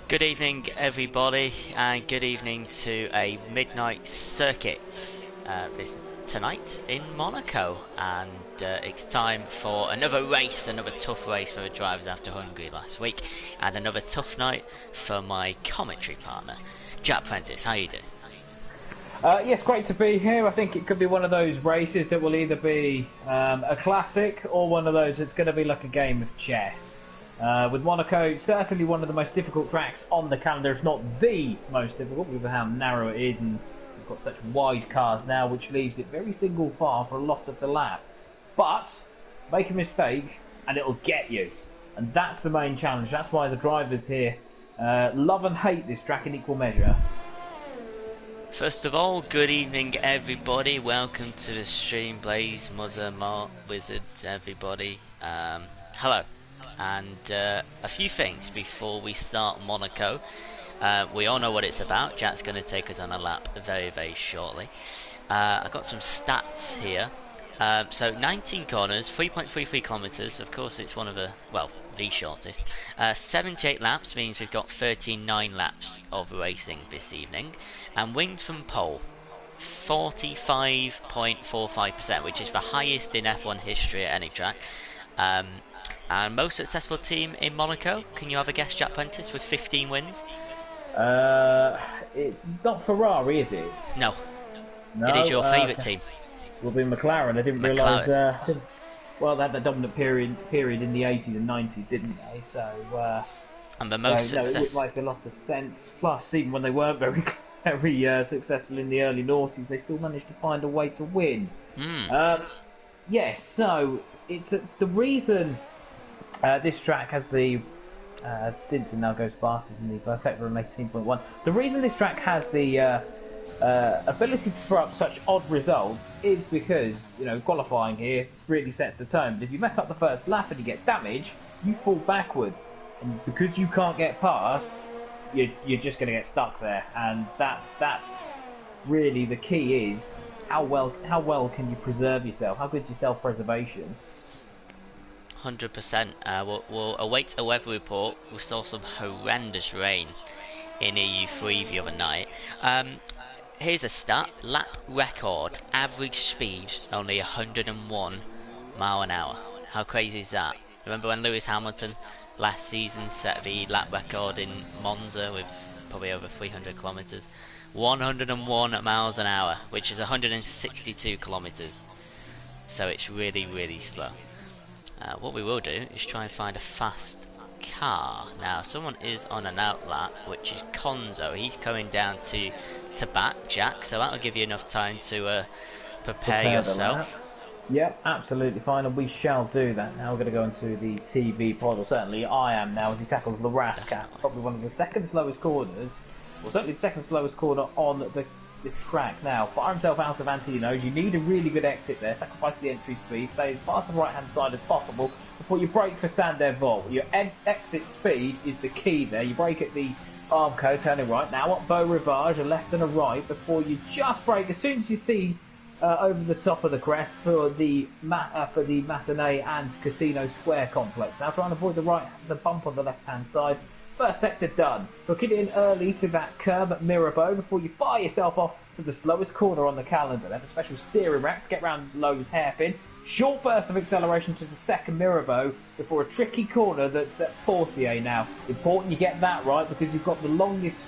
Good evening, everybody, and good evening to a midnight circuit tonight in Monaco. And it's time for another race, another tough race for the drivers after Hungary last week, and another tough night for my commentary partner, Jack Prentice. How you doing? Yes, great to be here. I think it could be one of those races that will either be a classic or one of those that's going to be like a game of chess. With Monaco, certainly one of the most difficult tracks on the calendar, if not the most difficult, because of how narrow it is, and we've got such wide cars now, which leaves it very single file for a lot of the lap. But make a mistake, and it'll get you, and that's the main challenge. That's why the drivers here love and hate this track in equal measure. First of all, good evening, everybody. Welcome to the stream, Blaze, Mother, Mart, Wizard, everybody. Hello. And a few things before we start Monaco. We all know what it's about. Jack's going to take us on a lap very, very shortly. I've got some stats here. So 19 corners, 3.33 kilometers. Of course, it's one of the, well, the shortest. 78 laps means we've got 39 laps of racing this evening. And wins from pole, 45.45%, which is the highest in F1 history at any track. And most successful team in Monaco, can you have a guess, Jack Prentice, with 15 wins? It's not Ferrari, is it? No. It is your favourite team. Will be McLaren. I didn't realise. Well, they had that dominant period in the 80s and 90s, didn't they? So. And the most success. No, it looked like a lot of sense. Plus, even when they weren't very successful in the early noughties, they still managed to find a way to win. Yes. So it's the reason. This track has the Stinson now goes fastest in the first sector on 18.1. The reason this track has the ability to throw up such odd results is because, you know, qualifying here really sets the tone. But if you mess up the first lap and you get damage, you fall backwards, and because you can't get past, you're just going to get stuck there. And that's really the key is how well can you preserve yourself? How good is your self-preservation? 100%. We'll await a weather report. We saw some horrendous rain in EU3 the other night. Here's a stat. Lap record. Average speed only 101 mile an hour. How crazy is that? Remember when Lewis Hamilton last season set the lap record in Monza with probably over 300 kilometers? 101 miles an hour, which is 162 kilometers. So it's really, really slow. What we will do is try and find a fast car. Now, someone is on an outlap, which is Konzo. He's coming down to back Jack, so that'll give you enough time to prepare yourself. Yep, absolutely fine, and we shall do that. Now we're going to go into the TV pod, or certainly I am now, as he tackles the Rascas, probably one of the second slowest corners, or certainly the second slowest corner on the track. Now, fire himself out of Antinos. You need a really good exit there. Sacrifice the entry speed. Stay as far to the right hand side as possible before you brake for Saint-Devol. Your exit speed is the key there. You brake at the Armco, turning right. Now up Beau Rivage, a left and a right before you just brake as soon as you see over the top of the crest for the Massenet and Casino Square complex. Now try and avoid the bump on the left hand side. First sector done. Hook it in early to that curb at Mirabeau before you fire yourself off to the slowest corner on the calendar. They have a special steering rack to get round Lowe's hairpin. Short burst of acceleration to the second Mirabeau before a tricky corner that's at Portier now. Important you get that right because you've got the longest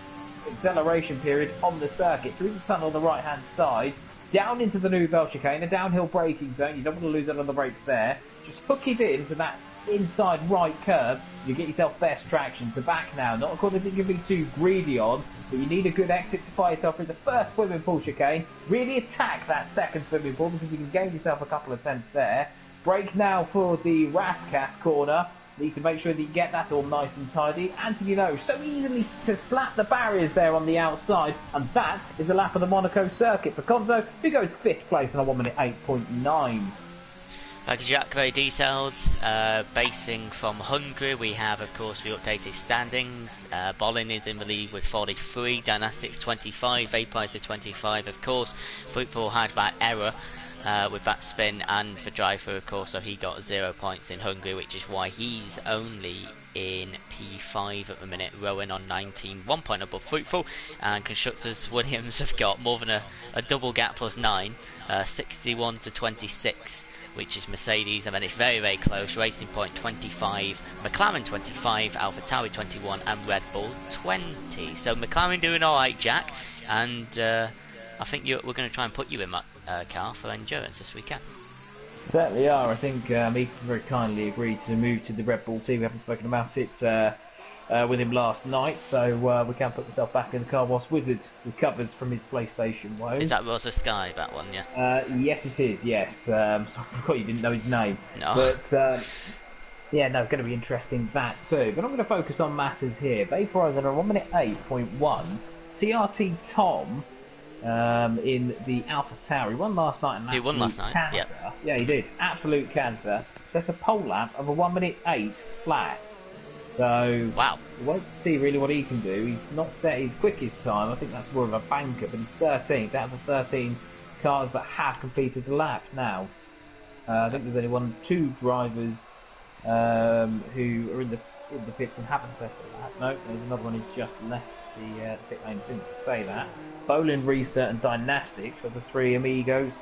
acceleration period on the circuit. Through the tunnel on the right hand side. Down into the Nouvelle chicane, a downhill braking zone. You don't want to lose out on the brakes there. Just hook it into that inside right curve. You get yourself best traction to back now. Not according to be too greedy on, but you need a good exit to fire yourself through the first swimming pool chicane. Really attack that second swimming pool because you can gain yourself a couple of tenths there. Brake now for the Rascas corner. Need to make sure that you get that all nice and tidy. Anthony knows so easily to slap the barriers there on the outside, and that is a lap of the Monaco circuit for Konzo, who goes 5th place on a 1 minute 8.9. Thank you, Jack. Very detailed. Basing from Hungary, we have, of course, the updated standings. Bolin is in the lead with 43, Dynastics 25, Vaporizer 25. Of course, Fruitful had that error with that spin and the drive-through, of course, so he got 0 points in Hungary, which is why he's only in P5 at the minute. Rowan on 19, 1 point above Fruitful, and Constructors Williams have got more than a double gap plus 9, 61 to 26, which is Mercedes, and then it's very, very close. Racing Point 25, McLaren 25, AlphaTauri 21, and Red Bull 20. So McLaren doing alright, Jack, and I think we're going to try and put you in that car for endurance this weekend. Certainly are. I think he very kindly agreed to move to the Red Bull team. We haven't spoken about it with him last night, so we can put himself back in the car whilst Wizard recovers from his PlayStation woes. Is that Rosa Sky, that one, yeah? Yes, it is, yes. I forgot you didn't know his name. No. But, yeah, no, it's going to be interesting, that too. But I'm going to focus on matters here. Vaporizer on 1 minute 8.1. TRT Tom in the AlphaTauri. He won last night. He won last night, yeah. Yeah, he did. Absolute cancer. Set a pole lap of a 1 minute 8 flat. So, wow. We'll wait to see really what he can do. He's not set his quickest time. I think that's more of a banker, but he's 13th out of the 13 cars that have completed the lap now. I think there's only two drivers who are in the pits and haven't set a lap. No, there's another one who's just left the pit lane. Didn't say that. Bolin, Reset and Dynastics are the three amigos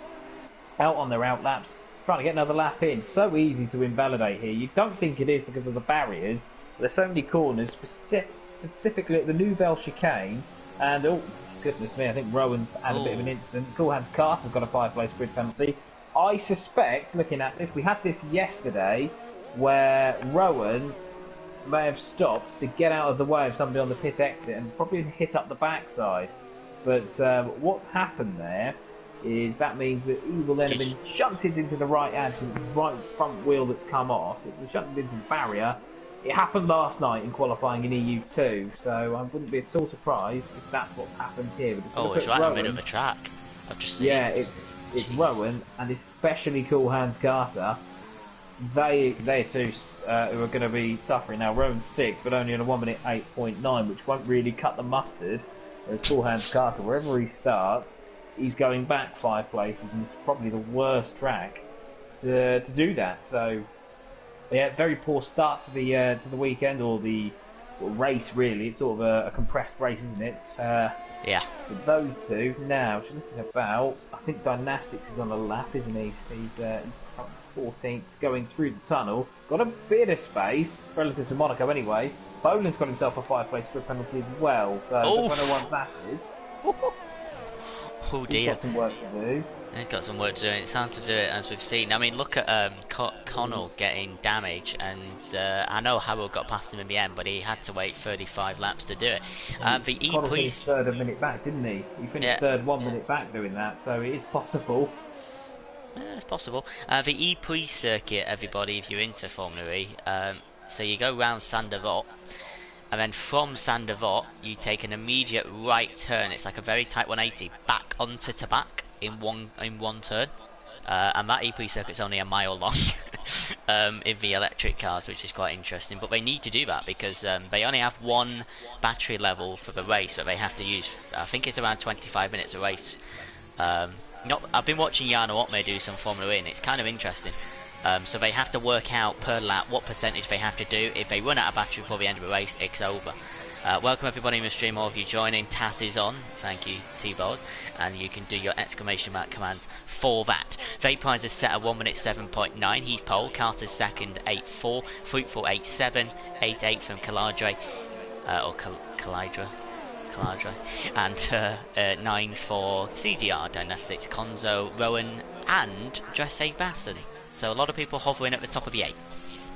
out on their out laps, trying to get another lap in. So easy to invalidate here. You don't think it is because of the barriers, but there's so many corners, specifically at the Nouvelle chicane, and oh goodness me, I think Rowan's had a bit of an incident. Cool Hands Carter's got a 5-place grid penalty. I suspect, looking at this, we had this yesterday where Rowan may have stopped to get out of the way of somebody on the pit exit and probably hit up the backside. But what's happened there is that means that he will then have been shunted into the right hand, the right front wheel that's come off. It was shunted into the barrier. It happened last night in qualifying in EU2, so I wouldn't be at all surprised if that's what's happened here. It's right in the middle of the track. I've just seen it. It's Rowan, and especially Cool Hands Carter. They too who are going to be suffering now. Rowan's 6th, but only on a 1 minute 8.9, which won't really cut the mustard. Whereas Cool Hands Carter, wherever he starts, he's going back 5 places, and it's probably the worst track to do that. So, yeah, very poor start to the weekend, or the race really. It's sort of a compressed race, isn't it? Yeah. But those two now, just looking about, I think Dynastics is on the lap, isn't he? He's 14th, going through the tunnel. Got a bit of space relative to Monaco anyway. Boland's got himself a 5-place grid penalty as well, so I don't know what that is. Oh dear. He's got some work to do. He's got some work to do, and it's hard to do it, as we've seen. I mean, look at Connell getting damage, and I know Harold got past him in the end, but he had to wait 35 laps to do it. The Connell finished third a minute back, didn't he? He finished third 1 minute back doing that, so it is possible. Yeah, it's possible. The E-Prix circuit, everybody, if you're into Formula E, so you go round Saint-Devote, and then from Saint-Devote you take an immediate right turn. It's like a very tight 180 back onto Tabac in one turn, and that E-Prix circuit's only a mile long in the electric cars, which is quite interesting. But they need to do that because they only have one battery level for the race that they have to use. I think it's around 25 minutes a race. I've been watching Jarno Otmay do some Formula E, and it's kind of interesting. So they have to work out per lap what percentage they have to do. If they run out of battery before the end of the race, it's over. Welcome everybody in the stream, all of you joining. Taz is on, thank you T-Bod, and you can do your exclamation mark commands for that. Vaporizer is set at 1 minute 7.9, he's pole. Carter's second, 8.4, Fruitful 8.7, 8.8 from Caladre, or Calidra, and 9s for CDR, Dynastics, Konzo, Rowan, and Dressage Basson. So a lot of people hovering at the top of the 8s.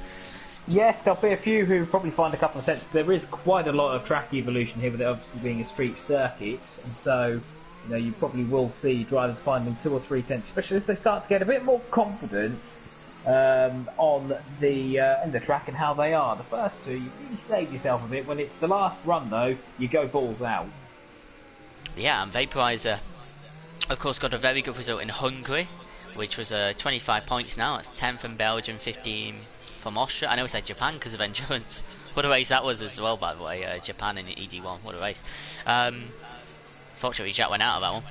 Yes, there'll be a few who probably find a couple of cents. There is quite a lot of track evolution here, with it obviously being a street circuit, and so you probably will see drivers finding 2 or 3 tenths, especially as they start to get a bit more confident on the track and how they are. The first two, you really save yourself a bit. When it's the last run, though, you go balls out. Yeah, and Vaporizer, of course, got a very good result in Hungary, which was 25 points now. It's 10 from Belgium, 15 from Austria. I know we said Japan because of endurance. What a race that was as well, by the way. Japan in ED1, what a race. Fortunately, Jack went out of that one.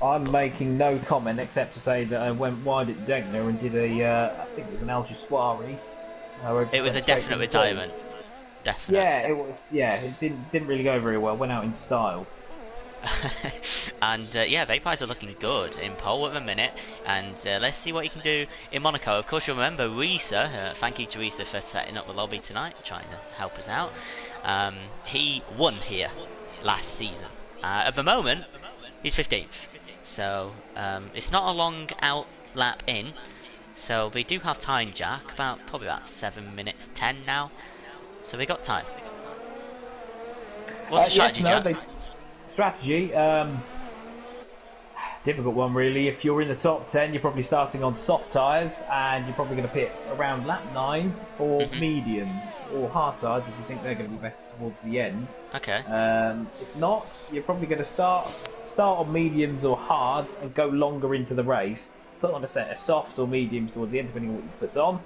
I'm But making no comment except to say that I went wide at Degner and did I think it was an Al Jawsari. I it just was went a straight to definite the pool. retirement. Definite. Yeah, it was. Yeah, it didn't really go very well. Went out in style. And yeah, Vaporize are looking good in pole at the minute, and let's see what he can do in Monaco. Of course, you'll remember Risa. Thank you to Risa for setting up the lobby tonight, trying to help us out. He won here last season. At the moment, he's 15th, so it's not a long out lap in. So we do have time, Jack. Probably about 7 minutes 10 now. So we got time. What's the Yes, strategy, no, Jack? they strategy. Difficult one really. If you're in the top 10, you're probably starting on soft tyres, and you're probably going to pit around lap 9 for Mhm. mediums or hard tyres if you think they're going to be better towards the end. Okay. If not, you're probably going to start on mediums or hards and go longer into the race. Put on a set of softs or mediums towards the end, depending on what you put on,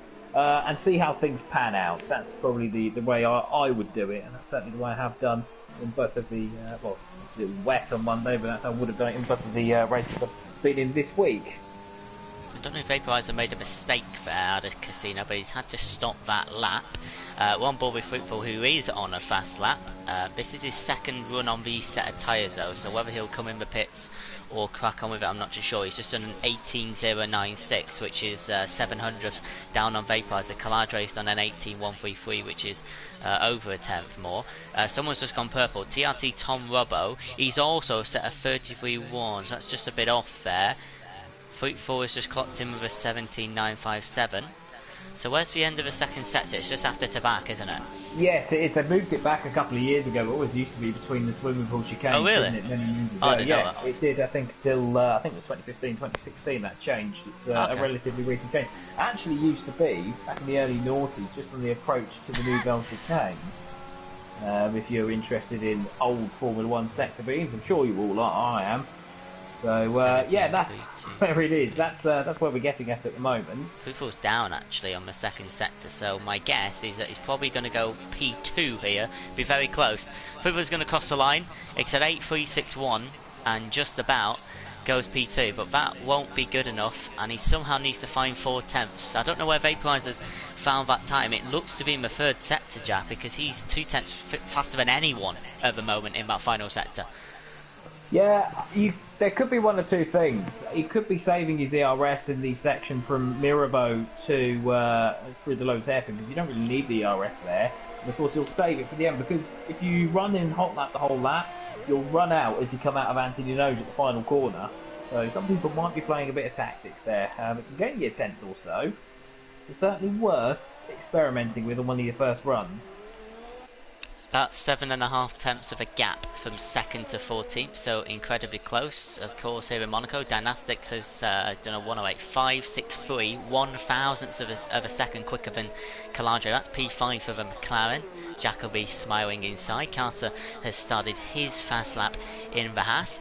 and see how things pan out. That's probably the way I would do it, and that's certainly the way I have done in both of the well, it was wet on Monday, but that's how I would have done it in both of the races I've been in this week. I don't know if Vaporizer made a mistake there at the casino, but he's had to stop that lap. One ball with Fruitful, who is on a fast lap. This is his second run on these set of tyres though, so whether he'll come in the pits or crack on with it, I'm not too sure. He's just done an 18.096, which is 700ths down on Vaporizer. Caladre's done an 18.133, which is over a tenth more. Someone's just gone purple. TRT Tom Robbo, he's also set a 33.1, so that's just a bit off there. Fruitful has just clocked in with a 17.957. So where's the end of the second sector? It's just after Tabac, isn't it? Yes, it is. They moved it back a couple of years ago. It always used to be between the swimming pool chicanes, Oh, really? didn't it? Many moons ago. Oh, I didn't know Yes, that. it did. I think till I think it was 2015, 2016 that changed. It's a Okay. relatively recent change. It actually used to be back in the early noughties, just on the approach to the Nouvelle chicane. If you're interested in old Formula One sector beams, I'm sure you all are. I am. So yeah, that's 17.32. where it is. That's where we're getting at the moment. Fruitful's down actually on the second sector, so my guess is that he's probably going to go P2 here. Be very close. Fruitful's going to cross the line. It's at 8.361 and just about goes P2, but that won't be good enough, and he somehow needs to find 4 tenths. I don't know where Vaporizer's found that time. It looks to be in the third sector, Jack, because he's 2 tenths faster than anyone at the moment in that final sector. Yeah, there could be one or two things. He could be saving his ERS in the section from Mirabeau to through the Lowe's hairpin, because you don't really need the ERS there. And of course, you'll save it for the end, because if you run in hot lap the whole lap, you'll run out as you come out of Antony-Noge at the final corner. So some people might be playing a bit of tactics there. It can get you a tenth or so. It's certainly worth experimenting with on one of your first runs. About 7.5 tenths of a gap from 2nd to 14th, so incredibly close. Of course, here in Monaco, Dynastics has done a 108.563, 1/1000th of a second quicker than Calandro. That's P5 for the McLaren. Jacoby smiling inside. Carter has started his fast lap in the Haas.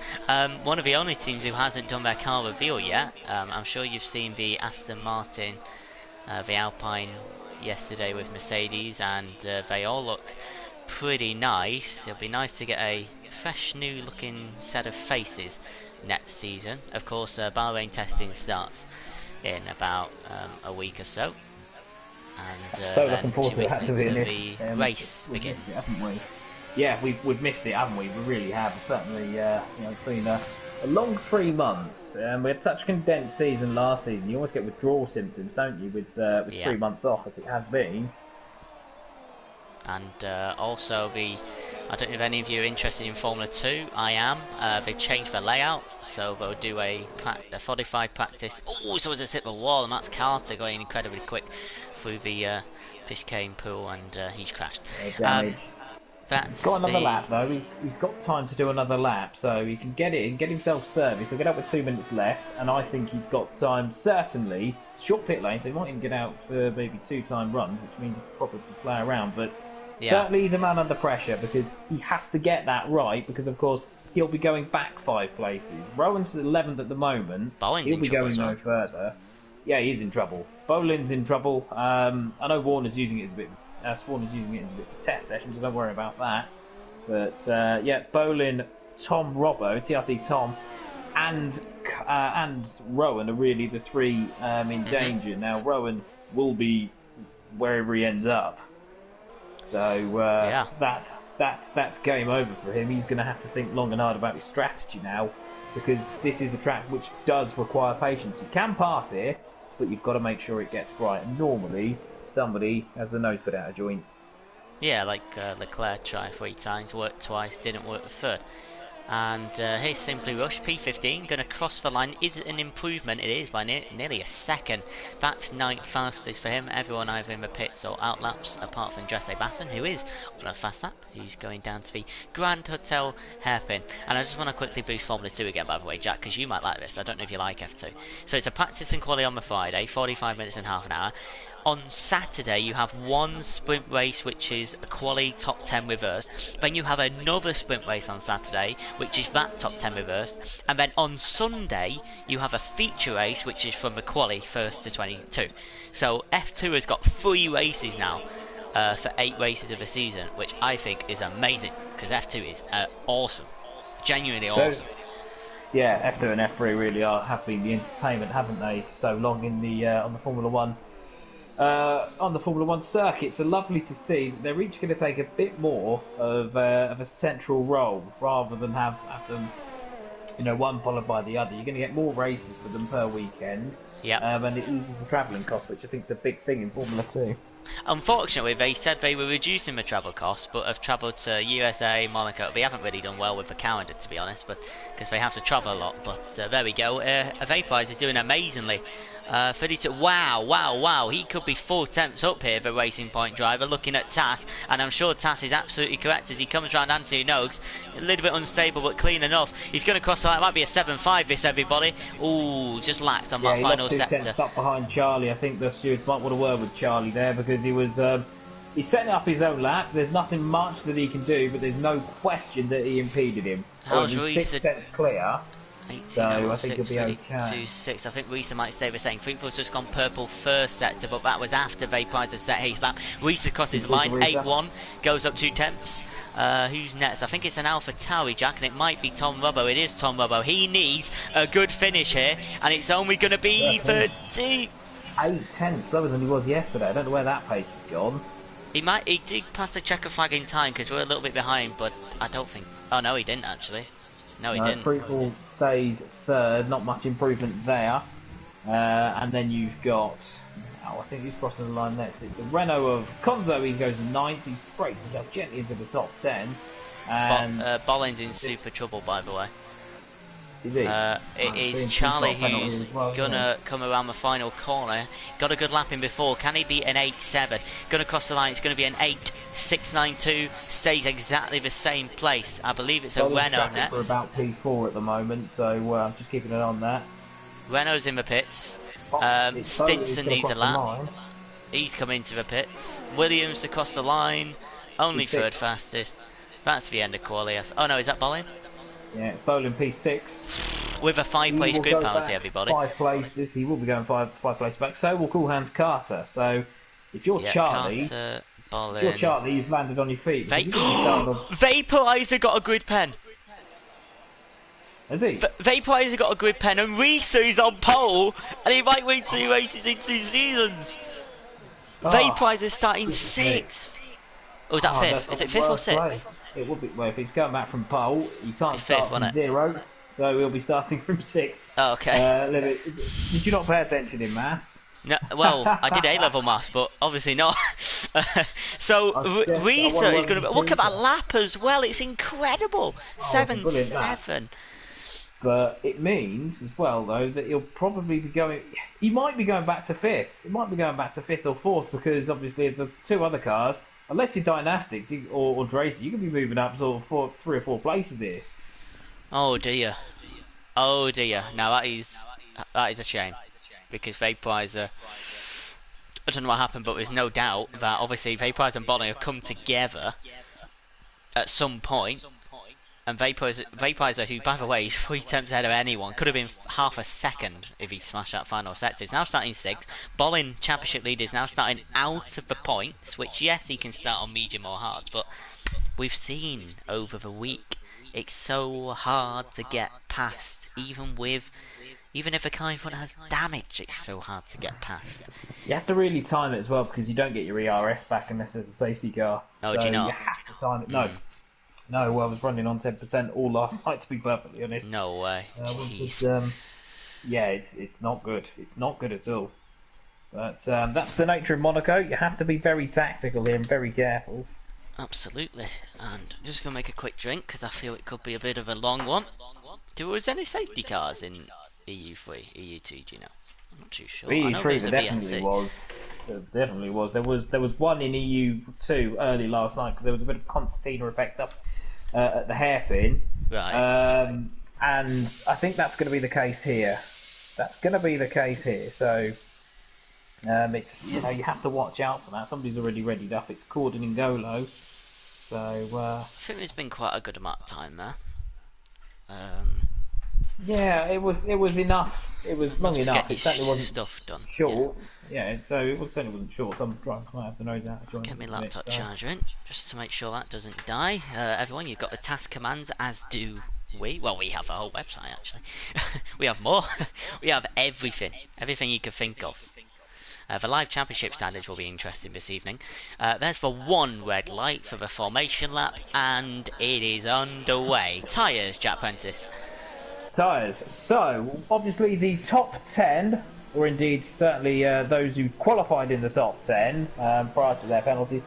One of the only teams who hasn't done their car reveal yet. I'm sure you've seen the Aston Martin, the Alpine yesterday with Mercedes, and they all look pretty nice. It'll be nice to get a fresh new looking set of faces next season. Of course, Bahrain testing starts in about a week or so, and So then looking forward 2 to it, weeks actually, later Nick. the race We've missed begins. it, haven't we? Yeah, we've missed it, haven't we? We really have. It's certainly, it's been a long 3 months. We had such a condensed season last season. You always get withdrawal symptoms, don't you, with Yeah. 3 months off, as it has been. And also I don't know if any of you are interested in Formula 2. I am. They changed the layout, so they'll do a 45 practice. Oh, so it's hit the wall, and that's Carter going incredibly quick through the Piscine pool, and he's crashed. Damage. That's He's got another the lap though. He's got time to do another lap, so he can get it and get himself serviced. He'll get out with 2 minutes left, and I think he's got time. Certainly, short pit lane, so he might even get out for maybe 2-time runs, which means he can probably play around. But certainly, he's a man under pressure because he has to get that right. Because of course, he'll be going back 5 places. Rowan's 11th at the moment. Bowen's He'll in be trouble going as well. no further. Yeah, he is in trouble. Bolin's in trouble. I know Warner's using it as a bit. Warner's using it as a bit of a test session, so don't worry about that. But yeah, Bolin, Tom Robbo, TRT Tom, and and Rowan are really the three in Mhm. danger. Now Rowan will be wherever he ends up, so Yeah. that's game over for him. He's going to have to think long and hard about his strategy now, because this is a track which does require patience. You can pass here, but you've got to make sure it gets right. And normally, somebody has the nose put out of joint. Yeah, like Leclerc tried 3 times, worked twice, didn't work the third. And here's Simply Rush, P15, going to cross the line. Is it an improvement? It is by nearly a second. That's ninth fastest for him. Everyone either in the pits or out laps, apart from Jesse Basson, who is on a fast lap, who's going down to the Grand Hotel hairpin. And I just want to quickly boost Formula 2 again, by the way, Jack, because you might like this. I don't know if you like F2. So it's a practice and quali on the Friday, 45 minutes and half an hour. On Saturday, you have one sprint race, which is a quali top 10 reverse. Then you have another sprint race on Saturday, which is that top 10 reverse. And then on Sunday, you have a feature race, which is from the quali 1st to 22. So F2 has got 3 races now for 8 races of the season, which I think is amazing, because F2 is awesome. Genuinely So awesome. yeah, F2 and F3 really have been the entertainment, haven't they? So long in the on the Formula One. On the Formula One circuit, so lovely to see that they're each going to take a bit more of a central role rather than have them, one followed by the other. You're going to get more races for them per weekend, Yep. and it eases the travelling cost, which I think is a big thing in Formula 2. Unfortunately, they said they were reducing the travel costs, but have travelled to USA, Monaco. They haven't really done well with the calendar, to be honest, but because they have to travel a lot. But there we go. Vaporize is doing amazingly. 32. Wow, wow, wow. He could be 4 tenths up here, the Racing Point driver, looking at Tass. And I'm sure Tass is absolutely correct as he comes round Anthony Noakes. A little bit unstable, but clean enough. He's going to cross the line. It might be a 7.5 this, everybody. Ooh, just lacked on Yeah, that he final lost 2 tenths sector. up behind Charlie. I think the stewards might want to word with Charlie there, because he was he's setting up his own lap. There's nothing much that he can do, but there's no question that he impeded him. How's He's Reese? 6 tenths clear. 18, So I think he'll 06, be 32, okay. 6. I think Reese might stay the same. Freepool's just gone purple first sector, but that was after Vaporizer set his lap. Reese crosses the line, 8-1, goes up 2 tenths. Who's next? I think it's an Alpha Tauri, Jack, and it might be Tom Robbo. It is Tom Robbo. He needs a good finish here, and it's only going to be 30. 8 tenths slower than he was yesterday. I don't know where that pace has gone. He did pass the checker flag in time because we're a little bit behind, but I don't think. Oh no, he didn't actually. No, he didn't. Freefall stays third, not much improvement there. And then you've got, I think he's crossing the line next. It's the Renault of Conzo. He goes ninth. He breaks himself gently into the top 10. And Bollin's in super trouble, by the way. is he? It is Charlie who's gonna come around the final corner. Got a good lap in before. Can he beat an 8.7? Gonna cross the line. It's gonna be an 8.692. Stays exactly the same place. I believe it's a Renault next. For about P4 at the moment, so I'm just keeping an eye on that. Renault's in the pits. Stinson needs a lap. He's come into the pits. Williams across the line. Only third fastest. That's the end of quali. Oh no, is that Bollin? Yeah, Bolin P6. With a 5-place grid penalty, everybody. 5 places. He will be going five places back. So will Cool Hands Carter. So if you're Charlie, you've landed on your feet. Vaporizer got a grid pen. Has he? Vaporizer got a grid pen, and Risa is on pole, and he might win 2 races in 2 seasons. Vaporizer starting 6th. Or is that 5th? Is it 5th or 6th? It would be. Well, if he's going back from pole, he can't start from 0, so he'll be starting from 6th. Oh, okay. Did you not pay attention in math? No, well, I did A-level maths, but obviously not. So Risa is going to look at that lap as well. It's incredible. 7-7. But it means as well, though, that he'll probably be going. He might be going back to 5th. He might be going back to 5th or 4th, because obviously the 2 other cars, unless you're Dynastics or Dracer, you can be moving up sort of 3 or 4 places here. Oh dear. Oh dear. Now that is a shame, because Vaporizer, I don't know what happened, but there's no doubt that obviously Vaporizer and Bonnie have come together at some point. And Vaporizer, who by the way is 3 tenths ahead of anyone, could have been half a second if he smashed that final sector. He's now starting 6th. Bollin, championship leader, is now starting out of the points, which yes, he can start on medium or hards, but we've seen over the week, it's so hard to get past, even if a car in front has damage, it's so hard to get past. You have to really time it as well because you don't get your ERS back unless there's a safety car. Oh, so do you you not? have to time it. No. No, well, I was running on 10% all last night, to be perfectly honest. No way. Jeez. Yeah, it's not good. It's not good at all. But that's the nature of Monaco. You have to be very tactical here and very careful. Absolutely. And I'm just going to make a quick drink because I feel it could be a bit of a long one. Was any safety cars in EU3, EU2, do you know? I'm not too sure. EU3 there definitely was. There definitely was. There was one in EU2 early last night because there was a bit of concertina effect up at the hairpin. Right. And I think that's going to be the case here. That's going to be the case here. So it's you have to watch out for that. Somebody's already readied up. It's Corden and Golo. So I think there's been quite a good amount of time there. Yeah, it was enough. It was long enough. It certainly wasn't stuff done. Short. Yeah, so it certainly wasn't short. I'm trying to have the nose out of joint. Get my laptop charger in just to make sure that doesn't die. Everyone, you've got the task commands, as do we. Well, we have a whole website actually. We have more. We have everything you can think of. The live championship standards will be interesting this evening. There's the one red light for the formation lap, and it is underway. Tyres, Jack Prentice. Tyres. So, obviously the top 10, or indeed certainly those who qualified in the top 10 prior to their penalties,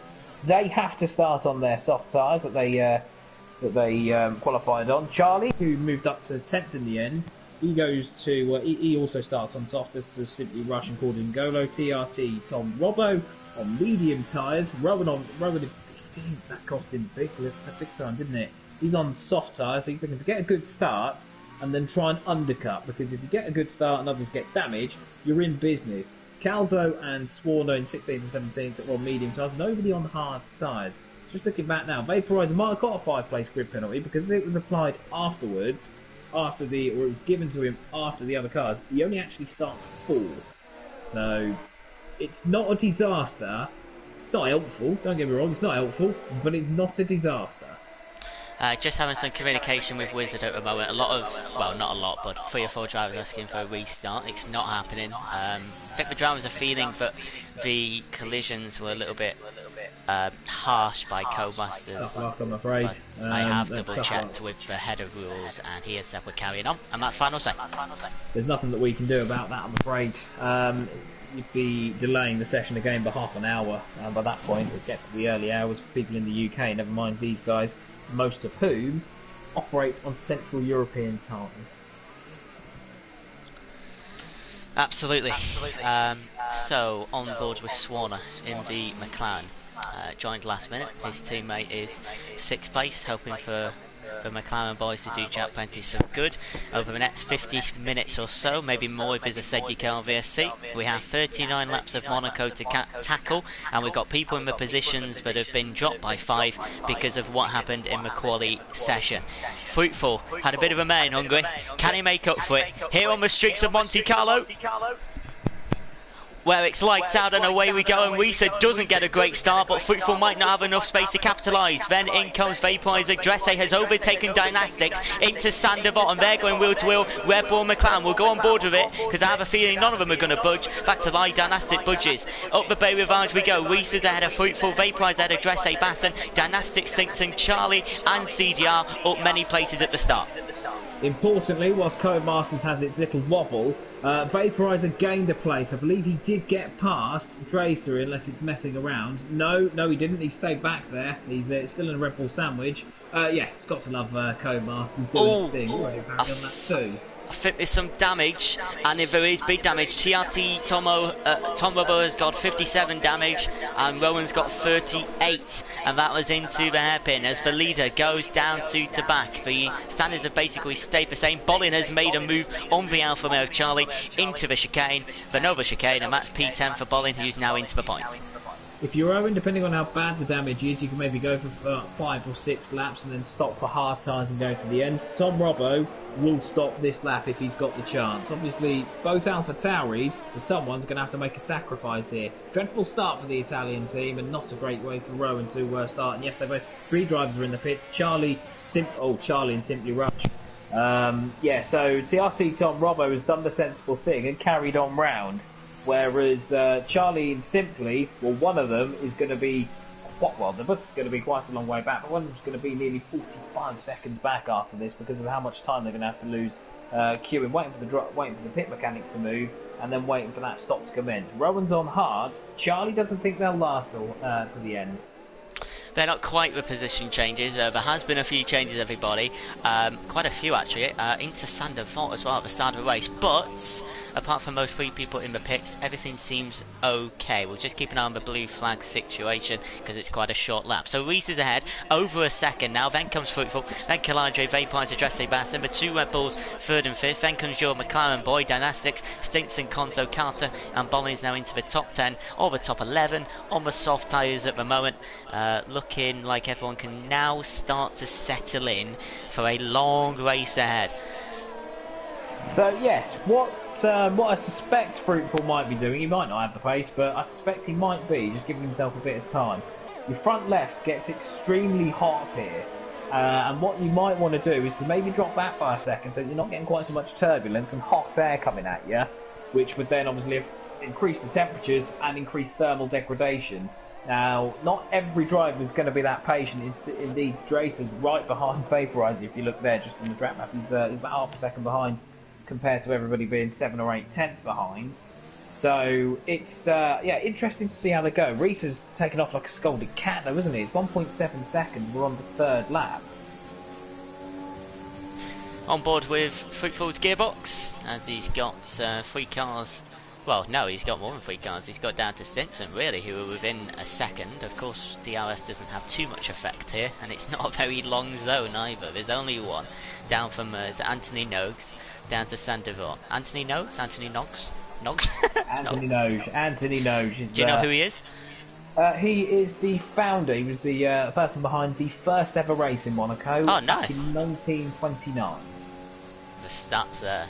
they have to start on their soft tyres that they qualified on. Charlie, who moved up to 10th in the end, he goes to he also starts on softest as simply Rush and Corden Golo. TRT Tom Robbo on medium tyres. Rowan in 15th. That cost him big time, didn't it? He's on soft tyres, so he's looking to get a good start and then try and undercut, because if you get a good start and others get damage, you're in business. Calzo and Swarner in 16th and 17th on medium tyres. Nobody on hard tyres. Just looking back now, Vaporizer might have got a 5-place grid penalty because it was applied afterwards. Or it was given to him after the other cars. He only actually starts 4th, so it's not a disaster. It's not helpful, don't get me wrong, it's not helpful, but it's not a disaster. Just having some communication with Wizard at the moment. A lot of, well, not a lot, but 3 or 4 drivers asking for a restart. It's not happening. I think the drivers are feeling that the collisions were a little bit harsh by co-masters. I'm afraid. I have double checked with the head of rules, and he has said we're carrying on, and that's final say. There's nothing that we can do about that, I'm afraid. You'd be delaying the session again by half an hour. By that point, it gets to the early hours for people in the UK. Never mind these guys, most of whom operate on Central European time. Absolutely. So on board with Swarner in the McLaren. Joined last minute. His teammate is 6th place, hoping for the McLaren boys to do Jack Prentice some good over the next 50 minutes or so, maybe more if there's a Segi car VSC. We have 39 laps of Monaco to tackle, and we've got people in the positions that have been dropped by 5 because of what happened in the quali session. Fruitful had a bit of a mare in Hungary. Can he make up for it here on the streets of Monte Carlo, where it's lights out and away we go, and Risa doesn't get a great start, but Fruitful might not have enough space to capitalise. Then in comes Vaporizer. Dresse has overtaken Dynastics into Sandoval, and they're going wheel to wheel. Red Bull McLaren will go on board with it, because I have a feeling none of them are going to budge. Back to lie, Dynastic budges. Up the Bay Rivage we go. Risa's ahead of Fruitful, Vaporizer ahead of Dresse, Basson, Dynastic, Simpson, Charlie and CGR up many places at the start. Importantly, whilst Codemasters has its little wobble, Vaporizer gained a place. I believe he did get past Dracer, unless it's messing around. No, he didn't. He stayed back there. He's still in a Red Bull sandwich. Yeah, it's got to love Codemasters doing his thing. Already apparently on that too. I think there's some damage, and if there is big damage, TRT Tom Robbo has got 57 damage, and Rowan's got 38, and that was into the hairpin as the leader goes down to back. The standards have basically stayed the same. Bolin has made a move on the Alfa Male of Charlie into the chicane, the Nova chicane, and that's P10 for Bolin, who's now into the points. If you're Owen, depending on how bad the damage is, you can maybe go for 5 or 6 laps and then stop for hard tyres and go to the end. Tom Robbo will stop this lap if he's got the chance. Obviously, both Alpha Tauris, so someone's going to have to make a sacrifice here. Dreadful start for the Italian team and not a great way for Rowan to start. And yes, they both 3 drivers are in the pits. Charlie and Simply Rush. Yeah, so TRT Tom Robbo has done the sensible thing and carried on round. Whereas Charlie and Simply, well, one of them is going to be they're both going to be quite a long way back, but one of them's going to be nearly 45 seconds back after this because of how much time they're going to have to lose queuing, waiting for the pit mechanics to move, and then waiting for that stop to commence. Rowan's on hard. Charlie doesn't think they'll last to the end. They're not quite the position changes. There has been a few changes, everybody. Quite a few, actually. Into Sander Vault as well at the start of the race. But, apart from those 3 people in the pits, everything seems okay. We'll just keep an eye on the blue flag situation because it's quite a short lap. So Reese is ahead, over a second now. Then comes Fruitful. Then Kaladre, Vaporizer, Dresse Bass. Then the 2 Red Bulls, 3rd and 5th. Then comes your McLaren Boy, Dynastics, Stinson, Conzo, Carter. And Bollins now into the top 10 or the top 11 on the soft tyres at the moment. Looking like everyone can now start to settle in for a long race ahead. So yes, what I suspect Fruitful might be doing, he might not have the pace, but I suspect he might be, just giving himself a bit of time. Your front left gets extremely hot here, and what you might want to do is to maybe drop back by a second so you're not getting quite so much turbulence and hot air coming at you, which would then obviously increase the temperatures and increase thermal degradation. Now, not every driver is going to be that patient. Indeed, Dracer's right behind Vaporizer. If you look there, just on the track map, he's about half a second behind compared to everybody being 7 or 8 tenths behind. So it's interesting to see how they go. Reese has taken off like a scolded cat, though, isn't he? It's 1.7 seconds. We're on the 3rd lap. On board with Fruitful's gearbox, as he's got 3 cars. Well, no, he's got more than 3 cars. He's got down to Stinson, really, who are within a second. Of course, DRS doesn't have too much effect here, and it's not a very long zone either. There's only one. Down from Anthony Noakes, down to Sandoval. Anthony Noakes? Anthony Knox? Knox? Anthony Noakes. Anthony Noakes. Do you know who he is? He is the founder. He was the person behind the first ever race in Monaco. Oh, nice. Back in 1929. The stats there.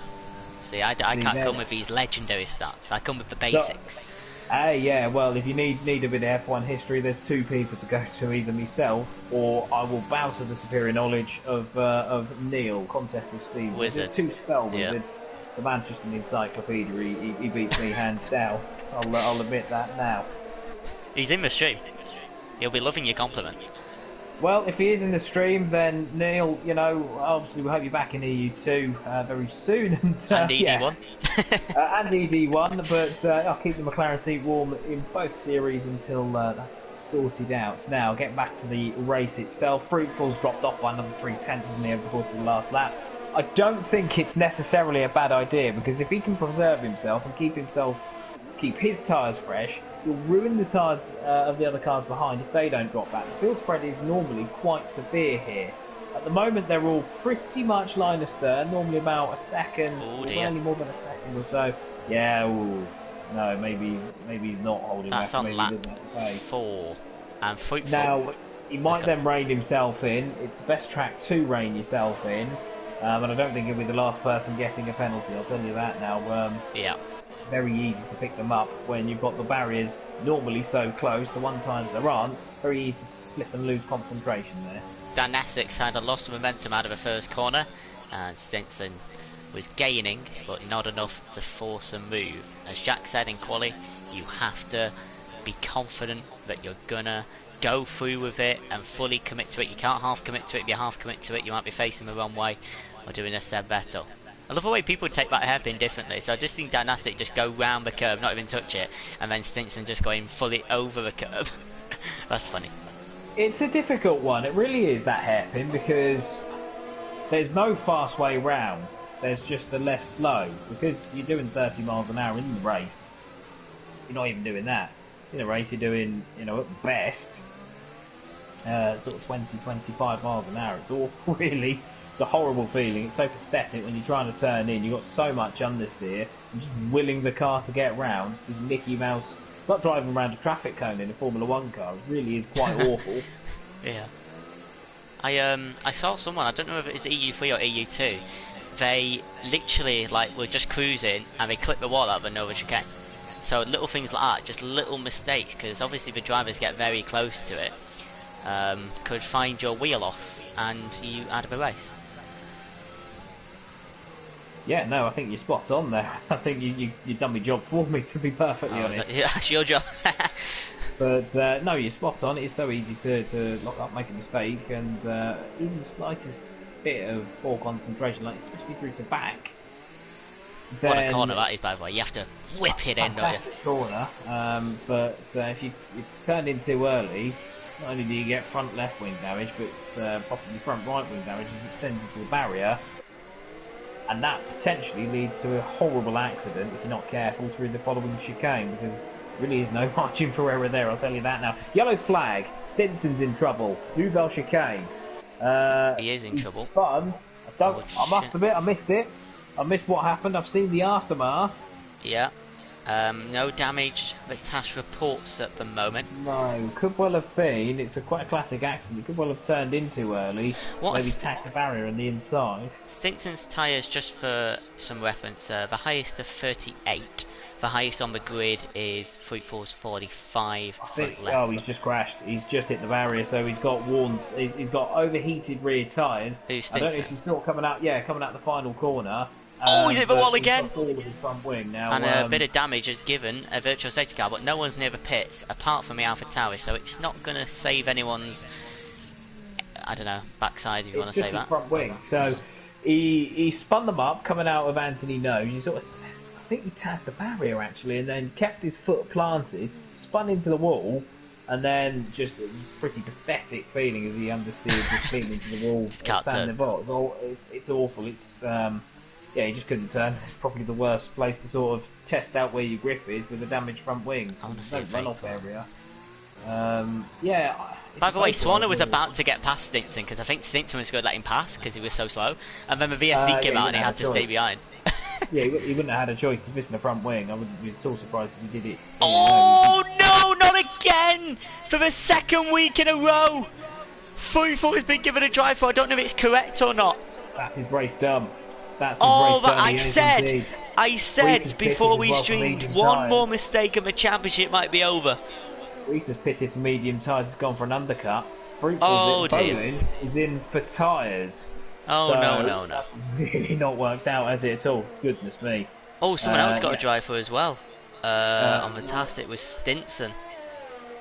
See, I can't come with these legendary stats. I come with the basics. Yeah, well, if you need a bit of F1 history, there's 2 people to go to, either myself or I will bow to the superior knowledge of Neil, Contest of Speed. Wizard. 2 spells Yeah. with the Manchester Encyclopedia. He beats me hands down. I'll admit that now. He's in the stream. He'll be loving your compliments. Well, if he is in the stream, then Neil, you know, obviously we'll have you back in EU2 very soon. And ED1. And ED1, but I'll keep the McLaren seat warm in both series until that's sorted out. Now, getting back to the race itself, Fruitful's dropped off by another 3 tenths, hasn't he, over the course of the last lap. I don't think it's necessarily a bad idea, because if he can preserve himself and keep his tyres fresh, you'll ruin the tyres of the other cars behind if they don't drop back. The field spread is normally quite severe here. At the moment, they're all pretty much line astern, normally about a second, or only more than a second or so. Yeah, ooh. No, maybe he's not holding That's back. on lap 4. And Fruitful. Now, he might then rein himself in. It's the best track to rein yourself in. And I don't think he'll be the last person getting a penalty, I'll tell you that now. Yeah. Very easy to pick them up when you've got the barriers normally so close. The one times there aren't, very easy to slip and lose concentration there. Dynastics had a loss of momentum out of the first corner, and Stinson was gaining, but not enough to force a move. As Jack said in quali, you have to be confident that you're gonna go through with it and fully commit to it. You can't half commit to it. If you half commit to it, you might be facing the wrong way or doing a Seb Vettel. I love the way people take that hairpin differently. So I just seen Dynastic just go round the curve, not even touch it, and then Stinson just going fully over the curve. That's funny. It's a difficult one. It really is, that hairpin, because there's no fast way round. There's just the less slow, because you're doing 30 miles an hour in the race. You're not even doing that. In a race, you're doing, you know, at best, sort of 20, 25 miles an hour. It's awful, really. It's a horrible feeling. It's so pathetic when you're trying to turn in. You've got so much understeer. You're just willing the car to get round. This Mickey Mouse like driving around a traffic cone in a Formula 1 car. It really is quite awful. Yeah. I saw someone, I don't know if it's EU3 or EU2, they literally like were just cruising and they clipped the wall out of a Nova chicane. So little things like that, just little mistakes, because obviously the drivers get very close to it, could find your wheel off and you out of a race. Yeah, no, I think you're spot on there. I think you've done my job for me, to be perfectly honest. That's your job. But no, you're spot on. It's so easy to lock up, make a mistake, and even the slightest bit of poor concentration, like especially through to back. What a corner that is, by the way. You have to whip it in, don't you? Corner, but if you turn in too early, not only do you get front left wing damage, but possibly front right wing damage as it sends into the barrier, and that potentially leads to a horrible accident if you're not careful through the following chicane, because there really is no margin for error there, I'll tell you that now. Yellow flag, Stinson's in trouble, Nouvelle chicane. He is in trouble. Spun. I must admit, I missed it. I missed what happened. I've seen the aftermath. Yeah. No damage that Tash reports at the moment. No, could well have been. It's quite a classic accident. It could well have turned in too early. Maybe tacked the barrier on the inside. Stinson's tyres, just for some reference, the highest of 38. The highest on the grid is Fruitful's 45 front left. Oh, he's just crashed. He's just hit the barrier, so he's got warned. He's got overheated rear tyres. I don't know if he's still coming out. Yeah, coming out the final corner. Oh, he's hit the wall again! All of his front wing now. And a bit of damage is given a virtual safety car, but no one's near the pits apart from the Alpha Tower, so it's not going to save anyone's, I don't know, backside, if you want to say that. Front wing. So he spun them up coming out of Anthony Nose. He sort of, I think he tapped the barrier actually, and then kept his foot planted, spun into the wall, and then just a pretty pathetic feeling as he understeered his feet into the wall. It's awful. It's yeah, he just couldn't turn. It's probably the worst place to sort of test out where your grip is with a damaged front wing. No run-off area. Yeah. By the way, Swanner was about to get past Stinson, because I think Stinson was going to let him pass because he was so slow, and then the VSC came out and he had to stay behind. Yeah, he wouldn't have had a choice. He's missing the front wing. I wouldn't be at all surprised if he did it. Oh no, not again! For the second week in a row! Fruitful has been given a drive for. I don't know if it's correct or not. That's his race done. I said before we streamed, one more mistake and the championship might be over. Reese has pitted for medium tyres, has gone for an undercut. Fruitful's is in for tyres. Oh, so no. That's really not worked out, has it, at all? Goodness me. Oh, someone else got a drive for as well. On the task, it was Stinson.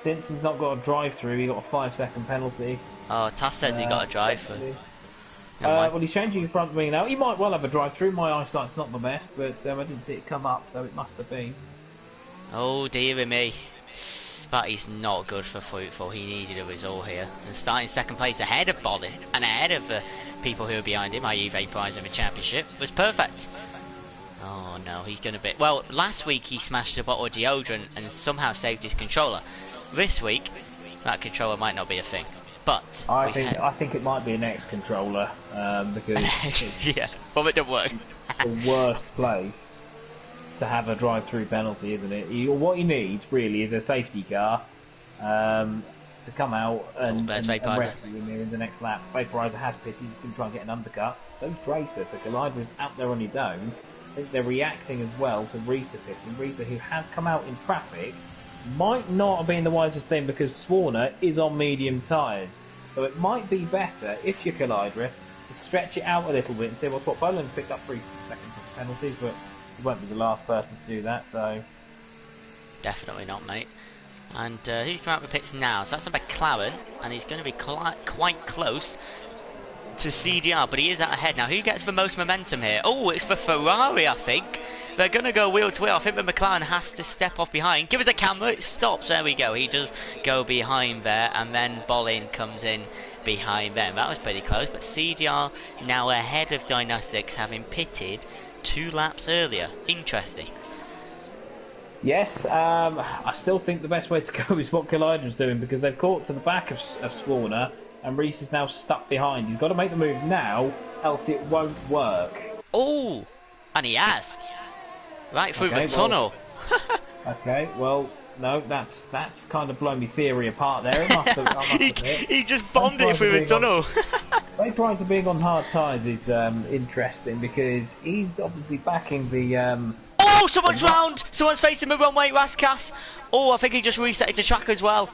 Stinson's not got a drive through, he got a 5-second penalty. Oh, Tass says he got a drive for. Well, he's changing his front wing now. He might well have a drive through. My eyesight's not the best, but I didn't see it come up, so it must have been. Oh dear me. That is not good for Fruitful. He needed a result here. And starting second place ahead of Bolin and ahead of the people who are behind him, i.e. Vaporizer in the championship, was perfect. Oh no, he's going to be... Well, last week he smashed a bottle of deodorant and somehow saved his controller. This week, that controller might not be a thing. But I think it might be an X controller because yeah, but it didn't work. The worst place to have a drive-through penalty, isn't it? What he needs really is a safety car to come out and rescue him here in the next lap. Vaporizer has pitted, he's going to try and get an undercut. So's Dracer, so Collider is out there on his own. I think they're reacting as well to Risa pitting. Risa, who has come out in traffic, might not have been the wisest thing because Swarner is on medium tyres. So it might be better, if you're Collider, to stretch it out a little bit and see what's what. Boland picked up 3 seconds of penalties, but he won't be the last person to do that, so... Definitely not, mate. And who's come out of the pits now? So that's a McLaren, and he's going to be quite close to CDR, but he is out ahead now. Who gets the most momentum here? Oh, it's for Ferrari, I think. They're going to go wheel to wheel. I think the McLaren has to step off behind. Give us a camera. It stops. There we go. He does go behind there, and then Bolin comes in behind them. That was pretty close, but CDR now ahead of Dynastics, having pitted 2 laps earlier. Interesting. Yes, I still think the best way to go is what Collider's doing, because they've caught to the back of Swarner, and Reese is now stuck behind. He's got to make the move now, else it won't work. Oh, and he has. Right through the tunnel. Okay, well, no, that's kind of blown my theory apart there. It must have, I must admit. He just Both bombed it prides of through the being on tunnel. both prides of being on hard tyres is interesting because he's obviously backing Oh, the someone's round! Someone's facing the wrong way, Raskas. Oh, I think he just reset it to track as well.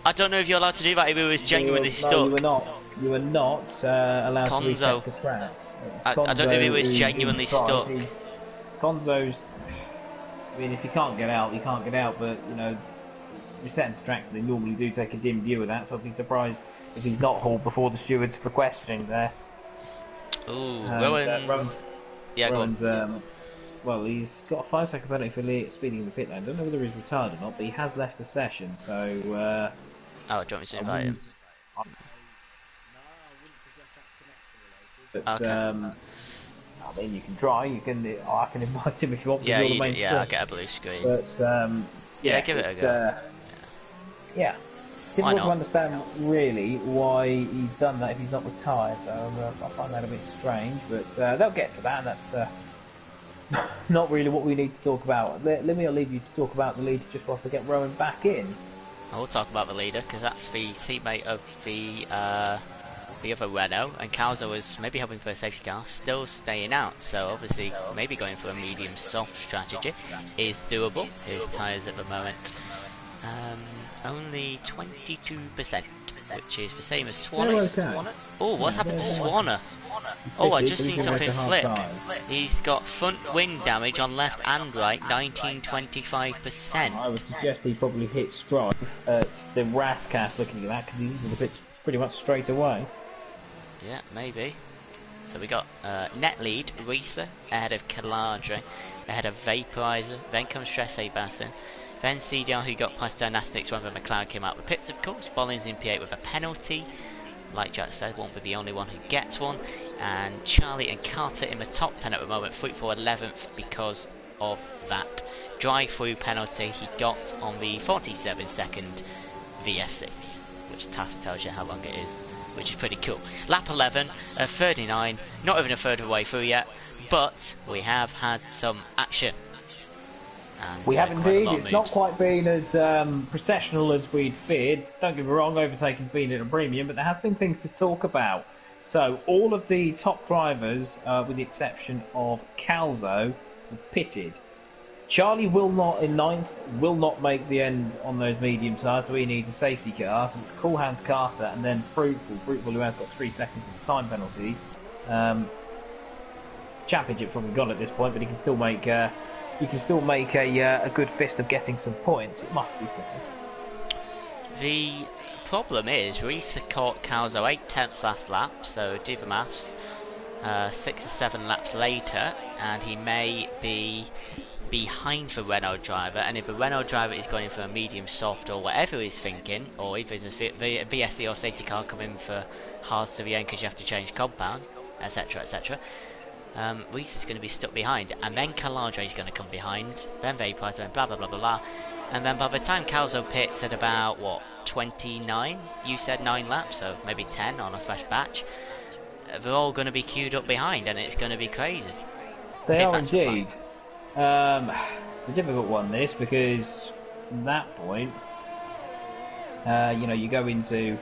I don't know if you're allowed to do that if he was genuinely No, you stuck. were not. You were not allowed to Conzo. reset to track. I don't know if he was Who genuinely tried. stuck. Conzo's. I mean, if you can't get out, you can't get out. But you know, resetting to track, they normally do take a dim view of that. So I'd be surprised if he's not hauled before the stewards for questioning there. Ooh, Rowan's, yeah, go on. Rowan's, well, he's got a 5-second penalty for speeding in the pit lane. I don't know whether he's retired or not, but he has left the session. So. Oh, do you want me to invite him? But Okay. I mean, you can try. I can invite him if you want. Yeah, I'll screen. get a blue screen. But yeah, give it a go. Yeah, Why difficult to not? understand really why he's done that if he's not retired. So I find that a bit strange. But they'll get to that. And that's not really what we need to talk about. Let me leave you to talk about the lead just whilst I get Rowan back in. We'll talk about the leader because that's the teammate of the other Renault, and Kauza was maybe helping for a safety car, still staying out. So obviously, maybe going for a medium soft strategy is doable. His tyres at the moment only 22%, which is the same as Swanner's. Oh, what's happened to Swanner? Oh, I just seen something flip. He's got front wing damage on left and right, 19-25%. I would suggest he probably hit Strive at the Rascast looking at that because he's in the pits pretty much straight away. Yeah, maybe. So we got net lead, Risa, ahead of Caladre, ahead of Vaporizer, then comes Stress Bassin, then CDR who got past Dynastics when the McLaren came out of the pits of course, Bollins in P8 with a penalty, like Jack said, won't be the only one who gets one, and Charlie and Carter in the top 10 at the moment, Fruitful 11th because of that drive-through penalty he got on the 47-second VSC, which task tells you how long it is, which is pretty cool. Lap 11, 39, not even a third of the way through yet, but we have had some action. And, we have indeed. It's moves. not quite been as processional as we'd feared. Don't get me wrong, overtaking's been at a premium, but there has been things to talk about. So all of the top drivers, with the exception of Calzo, have pitted. Charlie will not, in ninth, will not make the end on those medium tyres, so he needs a safety car. So it's Cool Hands Carter and then Fruitful who has got 3 seconds of time penalty. Championship probably gone at this point, but he can still make a good fist of getting some points. It must be so. The problem is Risa caught Calzo 8/10 last lap, so do the maths. 6 or 7 laps later, and he may be behind the Renault driver, and if the Renault driver is going for a medium soft or whatever he's thinking, or if there's a VSC or safety car coming for hards to the end because you have to change compound, etc, etc, Reese is going to be stuck behind, and then Caladre is going to come behind, then Vaporizer, and blah blah blah blah blah, and then by the time Calzo pits at about, what, 29, you said 9 laps, so maybe 10 on a fresh batch, they're all going to be queued up behind, and it's going to be crazy. They are indeed. It's a difficult one, this, because at that point, you go into...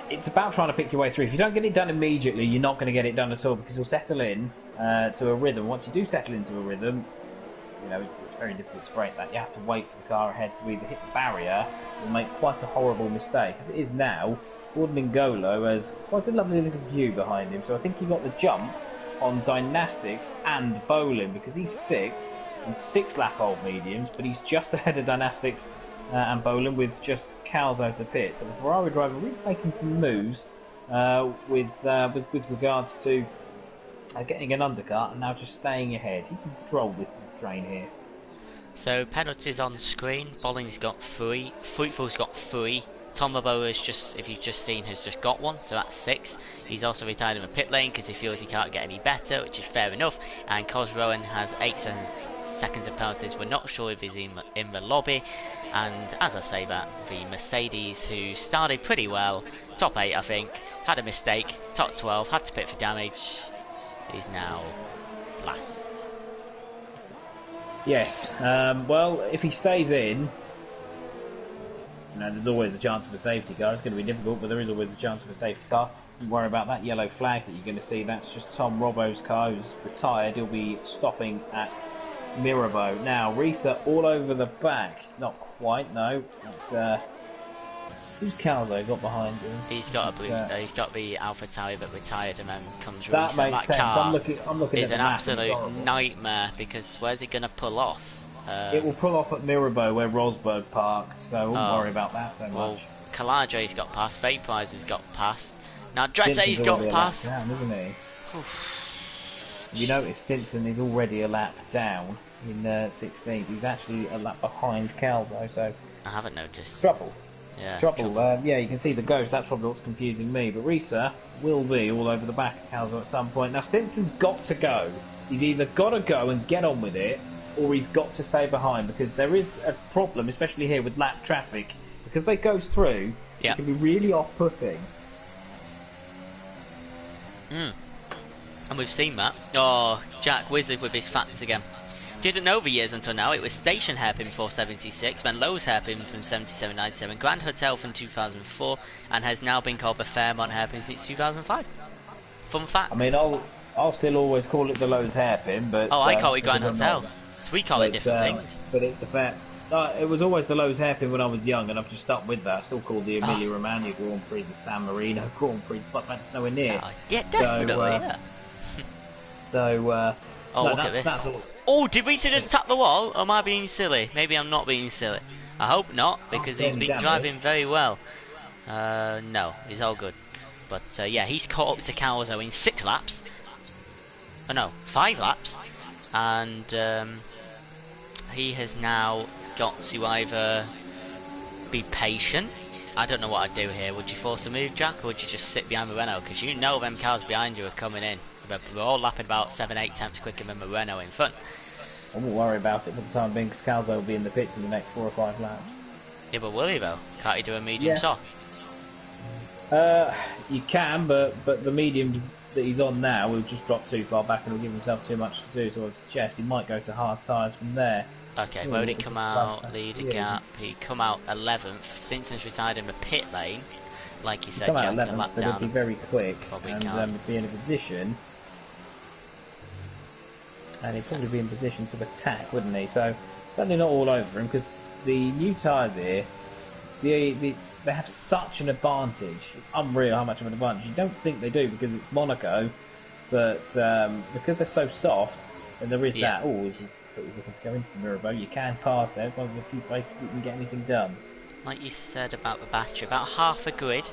It's about trying to pick your way through. If you don't get it done immediately, you're not going to get it done at all, because you'll settle in to a rhythm. Once you do settle into a rhythm, it's very difficult to break that. You have to wait for the car ahead to either hit the barrier or make quite a horrible mistake. As it is now, Gordon N'Golo has quite a lovely little view behind him, so I think he got the jump on Dynastics and Bolin, because he's 6th on 6 lap old mediums, but he's just ahead of Dynastics and Bolin with just Calzo to pit. So the Ferrari driver really making some moves with regards to getting an undercut and now just staying ahead. He can control this train here. So penalties on screen. Bolling's got 3, Fruitful's got 3. Tom Laboa has just, if you've just seen, has just got 1, so that's 6. He's also retired in the pit lane because he feels he can't get any better, which is fair enough. And Cos Rowan has 8 seconds of penalties. We're not sure if he's in the lobby. And as I say that, the Mercedes, who started pretty well, top 8 I think, had a mistake, top 12, had to pit for damage, is now last. Yes. Well, if he stays in, there's always a chance of a safety car. It's going to be difficult, but there is always a chance of a safety car. Don't worry about that yellow flag that you're going to see. That's just Tom Robbo's car, who's retired. He'll be stopping at Mirabeau. Now, Risa all over the back. Not quite, no. It's, who's Calzo got behind him? He's got a blue. He's got the Alpha Tauri that retired, and then comes That Risa. makes That sense. car I'm looking is at an the map. absolute nightmare because where's he going to pull off? It will pull off at Mirabeau where Rosberg parked, so I wouldn't worry about that so well, much. Caladre's got past, Vaporizer's got past. Now Dresser's got past. Down, isn't he? You notice Stinson is already a lap down in 16th. He's actually a lap behind Calzo, so I haven't noticed. Trouble. Yeah. Trouble. Yeah, you can see the ghost. That's probably what's confusing me. But Risa will be all over the back of Calzo at some point. Now Stinson's got to go. He's either got to go and get on with it, or he's got to stay behind, because there is a problem, especially here with lap traffic, because they go through. It can be really off-putting. And we've seen that. Oh, Jack Wizard with his facts again. Didn't know the years until now. It was Station Hairpin before 76, then Lowe's Hairpin from 77-97, Grand Hotel from 2004, and has now been called the Fairmont Hairpin since 2005. Fun fact. I mean, I'll still always call it the Lowe's Hairpin, but... Oh, I call it Grand Hotel. So we call it different things. But it's the fact... it was always the Lowe's Hairpin when I was young, and I've just stuck with that. I still call the Emilia Romagna Grand Prix the San Marino Grand Prix, but that's nowhere near. Yeah, definitely, So, look at this. Oh, did Rita just tap the wall? Or am I being silly? Maybe I'm not being silly. I hope not, because he's been driving very well. No, he's all good. But yeah, he's caught up to Calzo in 6 laps. Oh no, 5 laps. And he has now got to either be patient. I don't know what I'd do here. Would you force a move, Jack, or would you just sit behind the Renault? Because you know them cars behind you are coming in. We're all lapping about 7-8 tenths quicker than the Renault in front. I won't worry about it for the time being, because Calzo will be in the pits in the next 4 or 5 laps. Yeah, but will he though? Can't he do a medium soft? You can, but the medium that he's on now will just drop too far back and will give himself too much to do, so I would suggest he might go to hard tyres from there. Okay, where did he come out? Lead a gap. He come out 11th. Stinson's retired in the pit lane. Like you said, Jack, 11th, a lap but down. he'll be very quick Probably and be in a position. And he'd probably be in position to attack, wouldn't he? So, certainly not all over him, because the new tyres here, they have such an advantage. It's unreal how much of an advantage. You don't think they do because it's Monaco, but because they're so soft, and there is that. Oh, he's looking to go into the Mirabeau. You can pass there. It's one of the few places you can get anything done. Like you said about the battery, about half a grid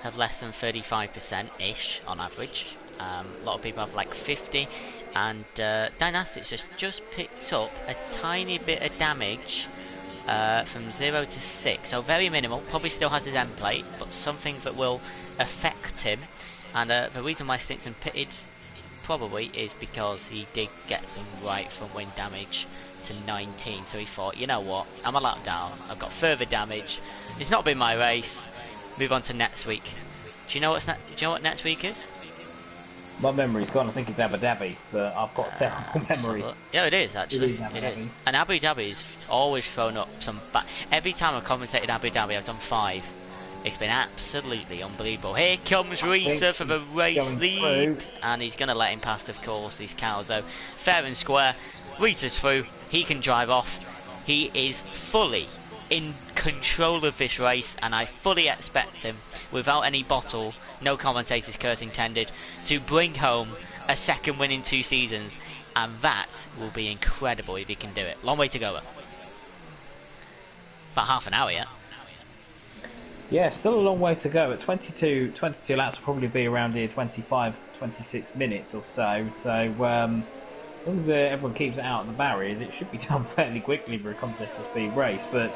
have less than 35%-ish on average. A lot of people have like 50, and Dynastic's just picked up a tiny bit of damage from 0 to 6, so very minimal. Probably still has his end plate, but something that will affect him. And the reason why Stinson pitted probably is because he did get some right front wing damage to 19, so he thought, you know what, I'm a lap down, I've got further damage, it's not been my race, move on to next week. Do you know what next week is? My memory's gone. I think it's Abu Dhabi, but I've got a terrible memory. Yeah, it is actually. It is. And Abu Dhabi's always thrown up some every time I've commentated Abu Dhabi, I've done 5. It's been absolutely unbelievable. Here comes Risa for the race lead, and he's going to let him past, of course, these cows. So fair and square. Risa's through. He can drive off. He is fully in control of this race, and I fully expect him, without any bottle, no commentators curse intended, to bring home a second win in 2 seasons, and that will be incredible if he can do it. Long way to go though. About half an hour yet. Yeah, still a long way to go. At 22 laps will probably be around here 25, 26 minutes or so. So as long as everyone keeps it out of the barriers, it should be done fairly quickly for a contest of speed race. But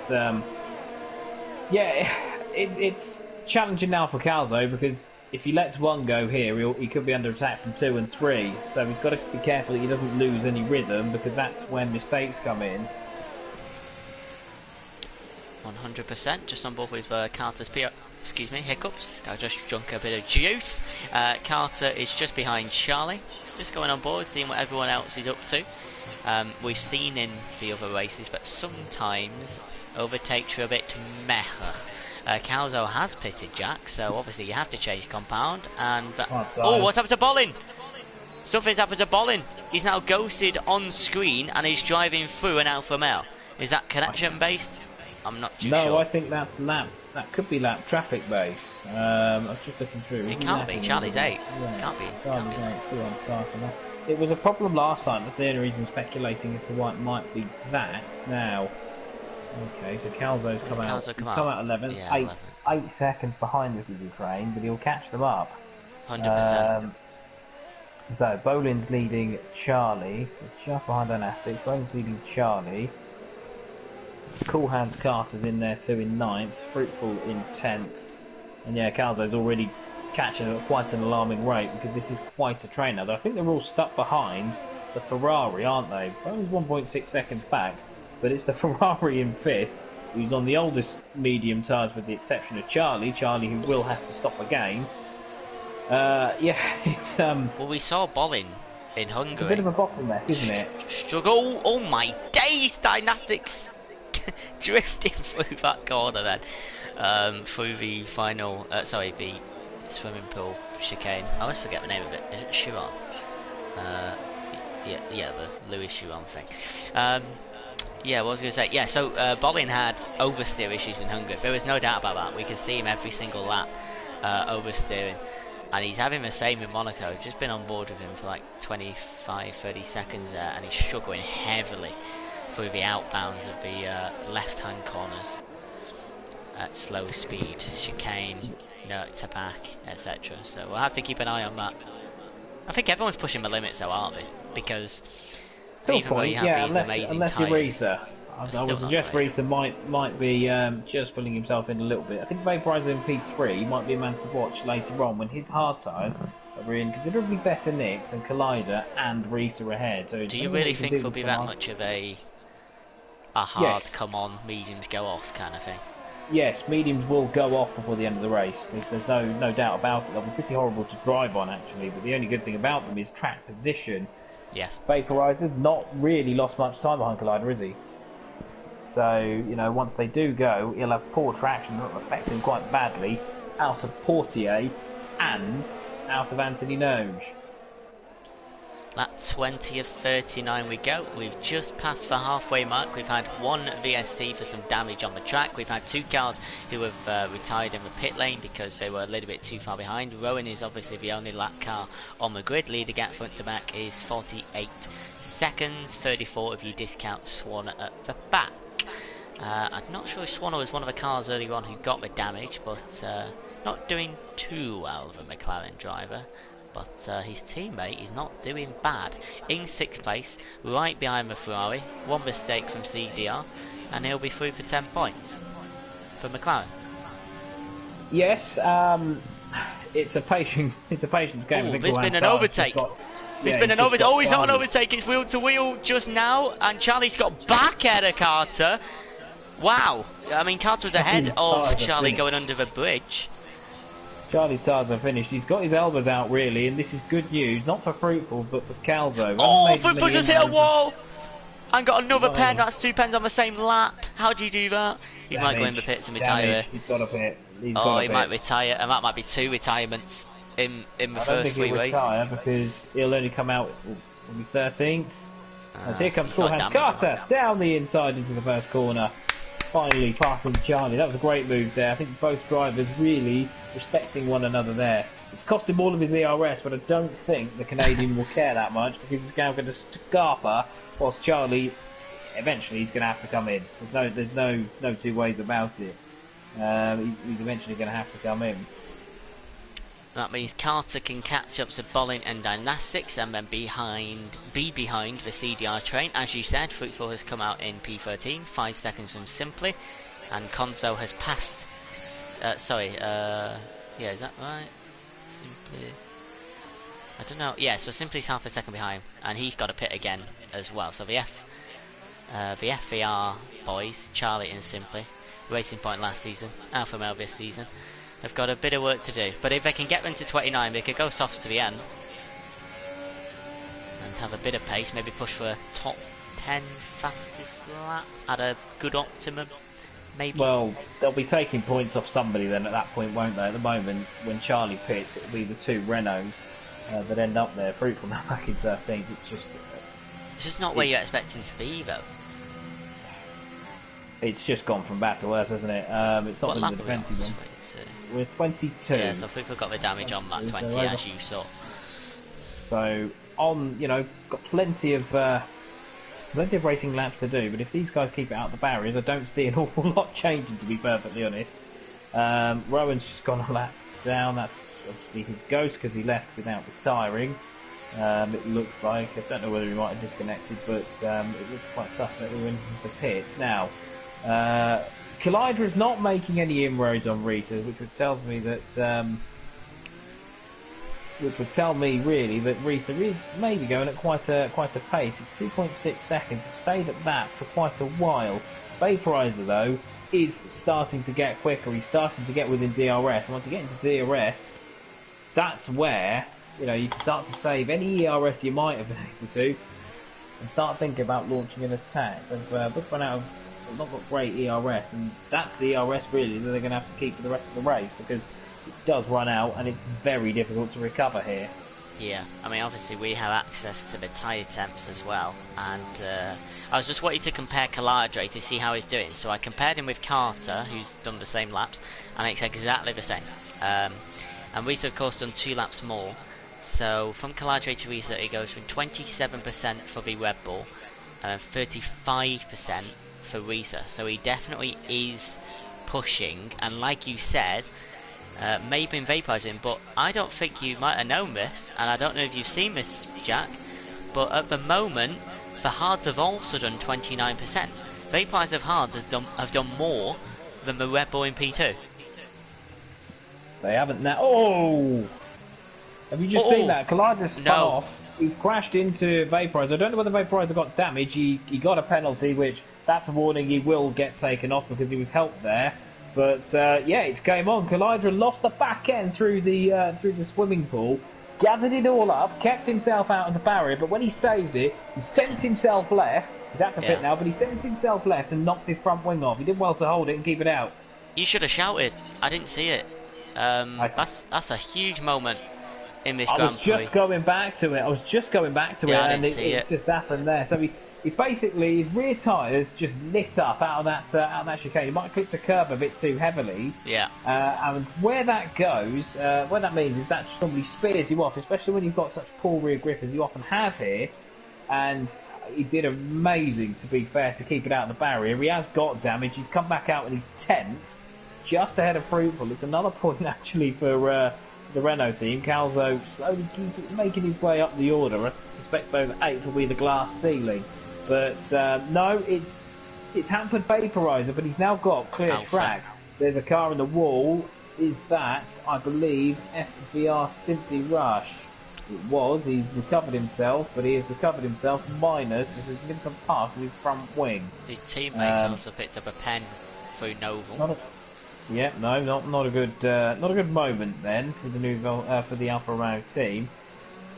yeah, it's challenging now for Calzo, because if he lets one go here, he could be under attack from 2 and 3. So he's got to be careful that he doesn't lose any rhythm, because that's when mistakes come in. 100%, just on board with Carter's hiccups. I just drunk a bit of juice. Carter is just behind Charlie, just going on board, seeing what everyone else is up to. We've seen in the other races, but sometimes overtakes are a bit meh. Calzo has pitted Jack, so obviously you have to change compound. And oh, what's happened to Bolin? Something's happened to Bolin. He's now ghosted on screen and he's driving through an Alfa Male. Is that connection based? I'm not too sure. No, I think that's lap. That could be lap traffic base. I was just looking through. It can't be. Charlie's 8. Yeah. Can't be. Charlie's 8. 2 on start on that. It was a problem last time. That's the only reason I'm speculating as to why it might be that. Now, okay, so Calzo's come out. He's come out 11th. Yeah, 8 seconds behind the Suzuki train, but he'll catch them up. 100%. So Bolin's leading Charlie, just behind Dynastics. Bolin's leading Charlie. Cool Hands Carter's in there too in 9th. Fruitful in 10th. And yeah, Calzo's already catching at quite an alarming rate because this is quite a train now. I think they're all stuck behind the Ferrari, aren't they? Bolin's 1.6 seconds back, but it's the Ferrari in 5th, who's on the oldest medium tyres with the exception of Charlie. Charlie who will have to stop again. Yeah, it's well, we saw Bolin in Hungary. It's a bit of a bottleneck, isn't it? Struggle. Oh my days! Dynastics drifting through that corner then, through the final. Sorry, the swimming pool chicane. I always forget the name of it. Is it Chiron? Yeah, the Louis Chiron thing. Yeah, what was I going to say? Yeah, so Bolin had oversteer issues in Hungary. There was no doubt about that. We could see him every single lap oversteering. And he's having the same in Monaco. I've just been on board with him for like 25-30 seconds there, and he's struggling heavily through the outbounds of the left-hand corners at slow speed, chicane, to back, etc. So we'll have to keep an eye on that. I think everyone's pushing the limits, though, aren't they? Because even though you have these amazing tyres, I would suggest Rita might be just pulling himself in a little bit. I think Vaporizer in P3 might be a man to watch later on when his hard tyres are in considerably better nick than Collider and Rita ahead. So do you really think there'll be that much of a hard come on, mediums go off kind of thing? Yes, mediums will go off before the end of the race. There's no doubt about it. They'll be pretty horrible to drive on actually, but the only good thing about them is track position. Yes. Vaporizer's not really lost much time behind Collider, is he? So, once they do go, he'll have poor traction that will affect him quite badly out of Portier and out of Anthony Noge. Lap 20 of 39 we go. We've just passed the halfway mark. We've had one VSC for some damage on the track. We've had 2 cars who have retired in the pit lane because they were a little bit too far behind. Rowan is obviously the only lap car on the grid. Leader gap front to back is 48 seconds. 34 if you discount Swan at the back. I'm not sure if Swanner was one of the cars earlier on who got the damage, but not doing too well of a McLaren driver. But his teammate is not doing bad. In 6th place, right behind the Ferrari. One mistake from CDR, and he'll be through for 10 points for McLaren. Yes, it's a patience game. Oh, there's been an overtake. There's been an overtake. Oh, it's not an overtake. It's wheel to wheel just now, and Charlie's got back ahead of Carter. Wow. I mean, Carter was ahead of Charlie going under the bridge. Charlie's tyres are finished. He's got his elbows out, really, and this is good news. Not for Fruitful, but for Calzo. Oh, Fruitful just hit a wall! And got another pen. That's 2 pens on the same lap. How do you do that? He might go in the pits and retire. He's got a pit. He might retire, and that might be 2 retirements in the first 3 races. Retire because he'll only come out will be 13th. As here comes Cool Hands Carter down the inside into the first corner. Finally passing Charlie. That was a great move there. I think both drivers really respecting one another there. It's cost him all of his ERS, but I don't think the Canadian will care that much because he's now going to scarper, whilst Charlie eventually he's going to have to come in. There's no 2 ways about it. He's eventually going to have to come in. That means Carter can catch up to Bolin and Dynastics and then be behind the CDR train. As you said, Fruitful has come out in P13, 5 seconds from Simply, and Conso has passed. Yeah, is that right? Simply. I don't know. Yeah, so Simply's half a second behind, and he's got a pit again as well. So the FVR boys, Charlie and Simply, Racing Point last season, Alfa Male this season. They've got a bit of work to do, but if they can get them to 29, they could go soft to the end. have a bit of pace, maybe push for a top 10 fastest lap at a good optimum, maybe. Well, they'll be taking points off somebody then at that point, won't they? At the moment, when Charlie pits, it'll be the two Renaults that end up there. Fruitful now back in 13th. It's just not where you're expecting to be, though. It's just gone from bad to worse, hasn't it? It's not really the defensive one. We're 22. Yeah, so we've got the damage on that 20, as you saw. So on, got plenty of racing laps to do. But if these guys keep it out the barriers, I don't see an awful lot changing, to be perfectly honest. Rowan's just gone a lap down. That's obviously his ghost because he left without retiring. It looks like, I don't know whether he might have disconnected, but it looks quite suspect we went into the pits. Now, Collider's not making any inroads on Rita, which would tell me that really that Rita is maybe going at quite a pace. It's 2.6 seconds. It stayed at that for quite a while. Vaporizer though is starting to get quicker. He's starting to get within DRS, and once you get into DRS, that's where you can start to save any ERS you might have been able to, and start thinking about launching an attack. They've both run out of, not got great ERS, and that's the ERS really that they're going to have to keep for the rest of the race, because it does run out and it's very difficult to recover here. Yeah, I mean obviously we have access to the tyre temps as well, and I was just wanting to compare Caladre to see how he's doing. So I compared him with Carter, who's done the same laps, and it's exactly the same. And Risa of course done 2 laps more. So from Caladre to Risa it goes from 27% for the Red Bull and 35% for Risa. So he definitely is pushing, and like you said, maybe in vaporizing, but I don't think you might have known this, and I don't know if you've seen this, Jack, but at the moment the hards have also done 29%. Vaporizer of hards have done more than the Red Bull in P2. They haven't now. Oh! Have you just seen that? Collider spun off. He's crashed into Vaporizer. I don't know whether Vaporizer got damage. He got a penalty, which that's a warning. He will get taken off because he was helped there. But yeah, it's game on. Collider lost the back end through the swimming pool, gathered it all up, kept himself out of the barrier. But when he saved it, he sent himself left. He's out to pit now, but he sent himself left and knocked his front wing off. He did well to hold it and keep it out. You should have shouted. I didn't see it. That's a huge moment in this Grand Prix. I was just going back to it. And it just happened there. So he basically, his rear tyres just lit up out of that chicane. He might have clipped the curb a bit too heavily. Yeah. And where that goes, what that means is that normally spears you off, especially when you've got such poor rear grip as you often have here. And he did amazing, to be fair, to keep it out of the barrier. He has got damage. He's come back out in his 10th, just ahead of Fruitful. It's another point actually for the Renault team. Calzo slowly making his way up the order. I suspect over 8th will be the glass ceiling. But no, it's hampered Vaporizer, but he's now got clear track. There's a car in the wall. Is that, I believe, FVR Simply Rush? It was. He's recovered himself, but he has recovered himself minus a significant part of his front wing. His teammates also picked up a pen through Noble. Not a good moment then for the new for the Alfa Romeo team.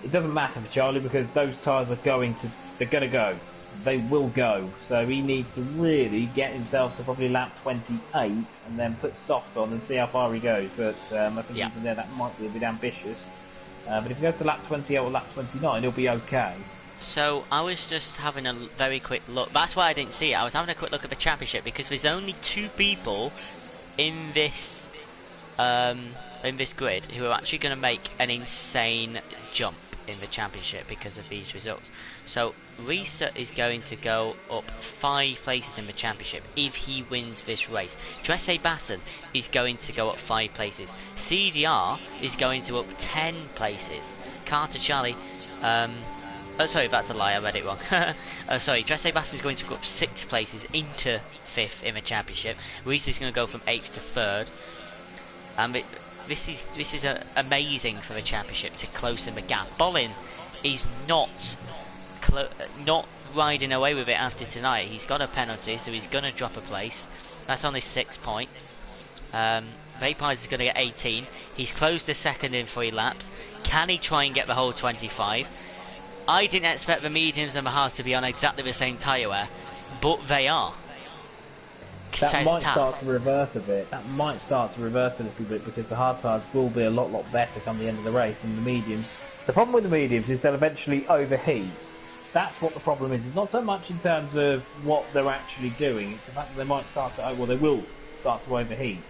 It doesn't matter for Charlie because those tyres are going to go. They will go. So he needs to really get himself to probably lap 28 and then put soft on and see how far he goes. But I think even there that might be a bit ambitious. But if he goes to lap 28 or lap 29, he'll be okay. So I was just having a very quick look. That's why I didn't see it. I was having a quick look at the championship because there's only 2 people in this grid who are actually going to make an insane jump in the championship because of these results. So Risa is going to go up 5 places in the championship if he wins this race. Dresse Batten is going to go up 5 places. CDR is going to up 10 places. Carter Charlie, oh sorry, that's a lie, I read it wrong. Sorry, Dresse Batten is going to go up 6 places into 5th in the championship. Risa is going to go from 8th to 3rd. This is amazing for the championship to close in the gap. Bolin is not riding away with it after tonight. He's got a penalty, so he's going to drop a place. That's only 6 points. Vaporizer is going to get 18. He's closed the second in 3 laps. Can he try and get the whole 25? I didn't expect the mediums and the hards to be on exactly the same tyre wear, but they are. That Says might Taz. start to reverse a bit. That might start to reverse a little bit because the hard tyres will be a lot better come the end of the race than the mediums. The problem with the mediums is they'll eventually overheat. That's what the problem is. It's not so much in terms of what they're actually doing. It's the fact that they might start to, well, they will start to overheat.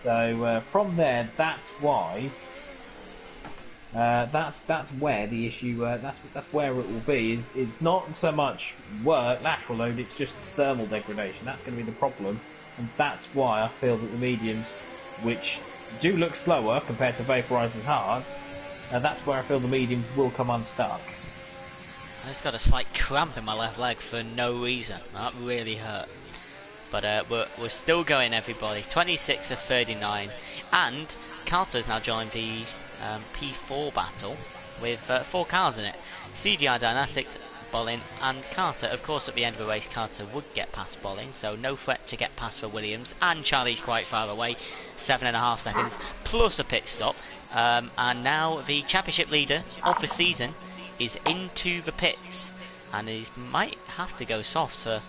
So from there, that's why. That's where the issue. That's where it will be. Is not so much work lateral load. It's just thermal degradation. That's going to be the problem, and that's why I feel that the mediums, which do look slower compared to vaporizers hards, that's where I feel the mediums will come unstuck. I just got a slight cramp in my left leg for no reason. That really hurt. But we're still going, everybody. 26 of 39, and Carter's now joined the P4 battle with 4 cars in it. CDI Dynamics, Bolin and Carter. Of course, at the end of the race, Carter would get past Bolin, so no threat to get past for Williams. And Charlie's quite far away, 7.5 seconds, plus a pit stop. And now the championship leader of the season is into the pits, and he might have to go soft for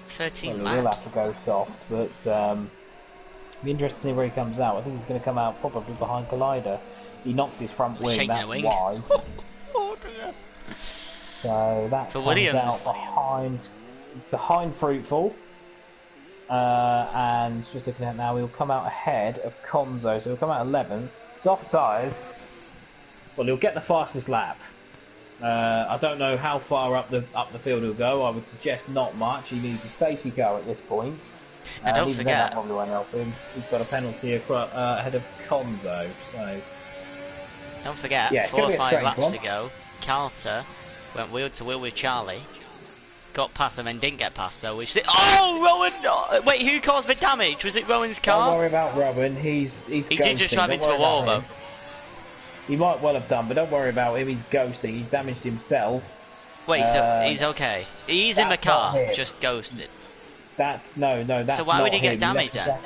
13 laps. He will have to go soft, but it'll be interesting to see where he comes out. I think he's going to come out probably behind Collider. He knocked his front wing, that's why. So that for comes Williams out behind Fruitful. And just looking at now, he'll come out ahead of Conzo, so he'll come out 11th. Soft tyres. Well, he'll get the fastest lap. I don't know how far up the field he'll go. I would suggest not much. He needs a safety car at this point. And don't forget, that probably won't help him. He's got a penalty ahead of Conzo. So don't forget, yeah, 4 or 5 laps ago, Carter went wheel to wheel with Charlie, got past him and didn't get past. So we should. Oh, Rowan! No. Wait, who caused the damage? Was it Rowan's car? Don't worry about Rowan. He did just drive into a wall though. He might well have done, but don't worry about him. He's ghosting. He's damaged himself. Wait, so he's okay? He's in the car, just ghosted. That's no. That's so why not would he get him. damaged then?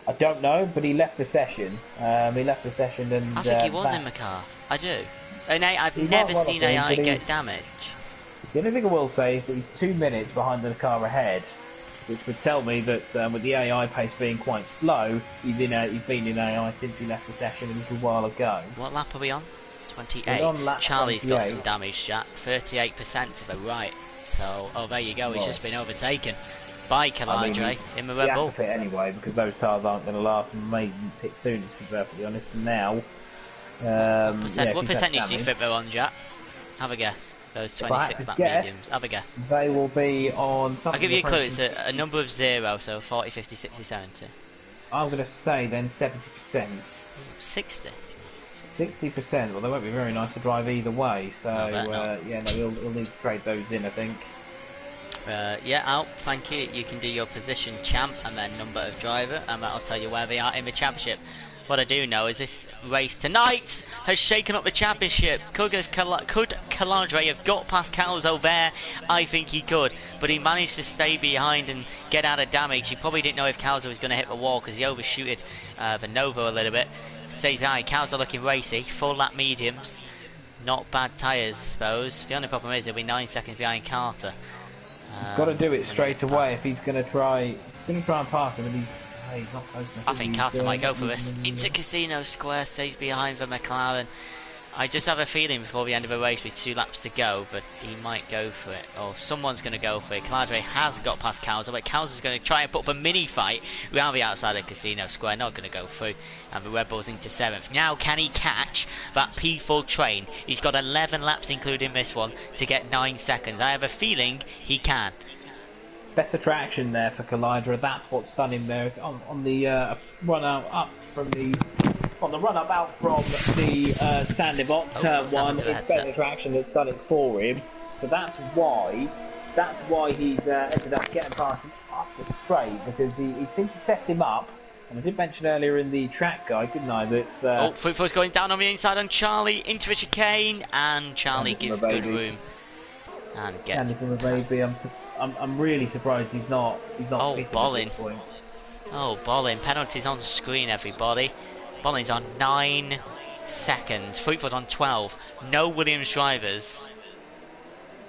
I don't know, but he left the session. And I think he was in the car. I do. And I've He never might seen well have AI been, get damage. The only thing I will say is that he's 2 minutes behind the car ahead, which would tell me that with the AI pace being quite slow, he's been in AI since he left the session a little while ago. What lap are we on? 28. We're on lap Charlie's 28. got some damage, Jack. 38% to the right. So, oh, there you go. He's just been overtaken by Calandre in the Red Bull. He has to pit anyway because those tyres aren't going to last and may pit soon, to be perfectly honest. And now, what percentage do you think they're on, Jack? Have a guess. Those 26 lap mediums. Have a guess. They will be on. I'll give you a clue. It's a number of 0, so 40, 50, 60, 70. I'm going to say then 70%. 60. 60%. Well, they won't be very nice to drive either way. So yeah, no, we'll need to trade those in, I think. Yeah, Al, thank you. You can do your position, champ, and then number of driver, and that'll tell you where they are in the championship. What I do know is this race tonight has shaken up the championship. Could Calandre have got past Calzo there? I think he could, but he managed to stay behind and get out of damage. He probably didn't know if Calzo was going to hit the wall because he overshooted the Novo a little bit. Stays behind. Calzo looking racy, full lap mediums, not bad tyres those. The only problem is he'll be 9 seconds behind Carter. Got to do it straight away if he's going to try. He's going to try and pass him, and he's not close enough. I think Carter might go for this. Into Casino Square, stays behind the McLaren. I just have a feeling before the end of the race with 2 laps to go, but he might go for it, or someone's going to go for it. Calandre has got past Calzo, but Calzo's going to try and put up a mini fight around the outside of Casino Square, not going to go through, and the Red Bull's into 7th. Now can he catch that P4 train? He's got 11 laps including this one to get 9 seconds. I have a feeling he can. Better traction there for Collider. That's what's done him there on the run up from the run up out from the Sandivot turn 1. It's better traction that's done it for him. So that's why he's ended up getting past him up the straight, because he seemed to set him up. And I did mention earlier in the track guide, didn't I, that Fufu's going down on the inside on Charlie into the chicane, and Charlie gives good room. And gets from a baby. I'm really surprised he's not. Oh, Bolin! Oh, Bolin! Penalties on screen, everybody. Bolin's on 9 seconds. Threepwood's on 12. No Williams drivers.